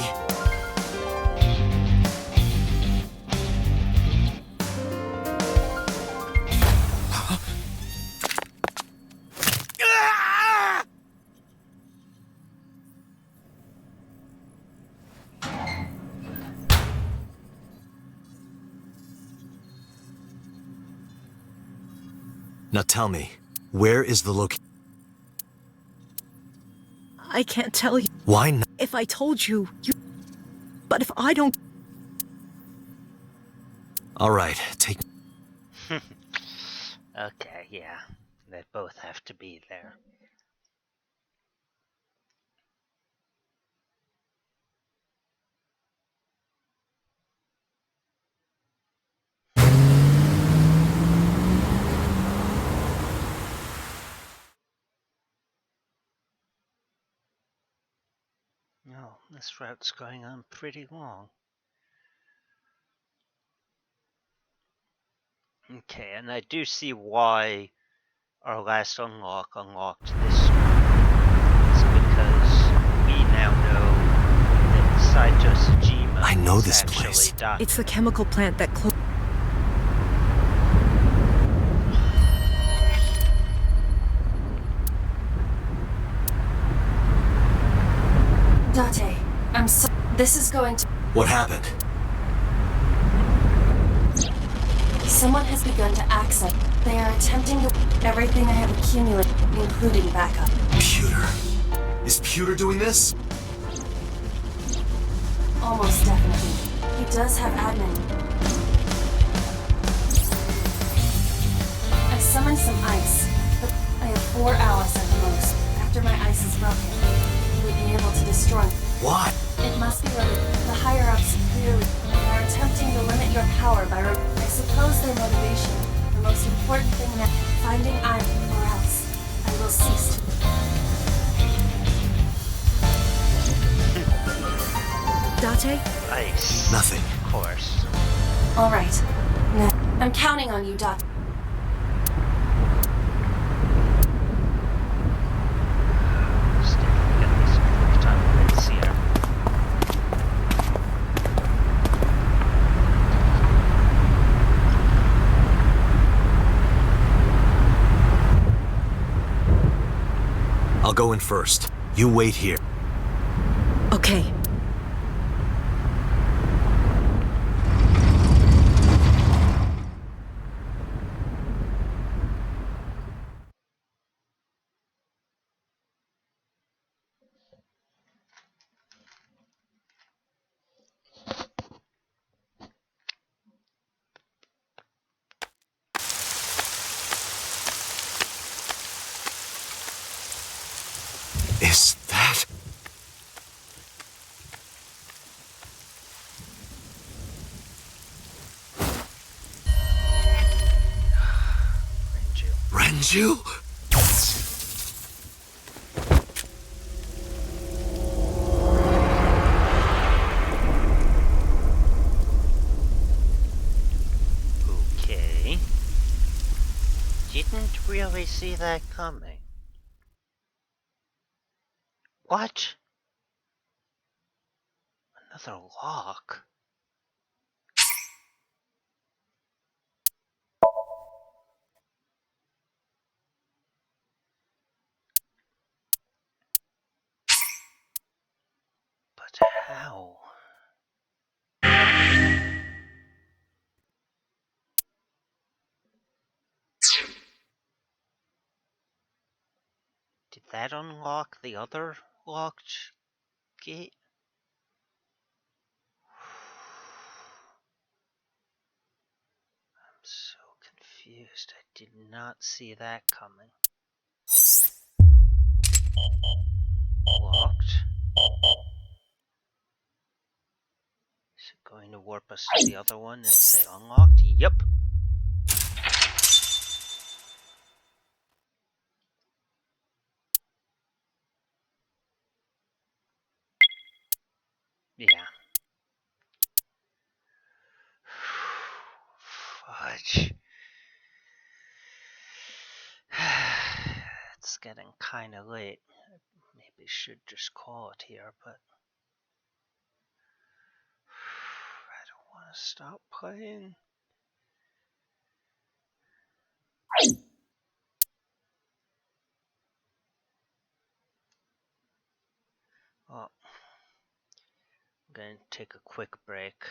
Now tell me, where is the location? I can't tell you. Why not? If I told you, But if I don't... Alright, take... Okay, yeah. They both have to be there. No, this route's going on pretty long. Okay, and I do see why our last unlock unlocked this one. It's because we now know that Saito Sejima I know this actually place. died. It's the chemical plant that closed... Date, I'm so... This is going to... What happened? Someone has begun to access. They are attempting to... Everything I have accumulated, including backup. Pewter. Is Pewter doing this? Almost definitely. He does have admin. I summoned some ice, but I have 4 hours at the most. After my ice is broken, he would be able to destroy. What? It must be related. The higher-ups clearly are attempting to limit your power by I suppose their motivation. The most important thing now, finding iron, or else I will cease to. Date? Ice. Nothing. Of course. All right. Now, I'm counting on you, Dot. Still get this quick time to see her. I'll go in first. You wait here. Okay. Is that... Renju. Renju? Okay. Didn't really see that coming. What? Another lock? But how? Did that unlock the other locked gate? I'm so confused. I did not see that coming. Locked. Is it going to warp us to the other one and say unlocked? Yep. Yeah. Fudge. It's getting kinda late. Maybe should just call it here, but I don't want to stop playing. Well, I'm going to take a quick break.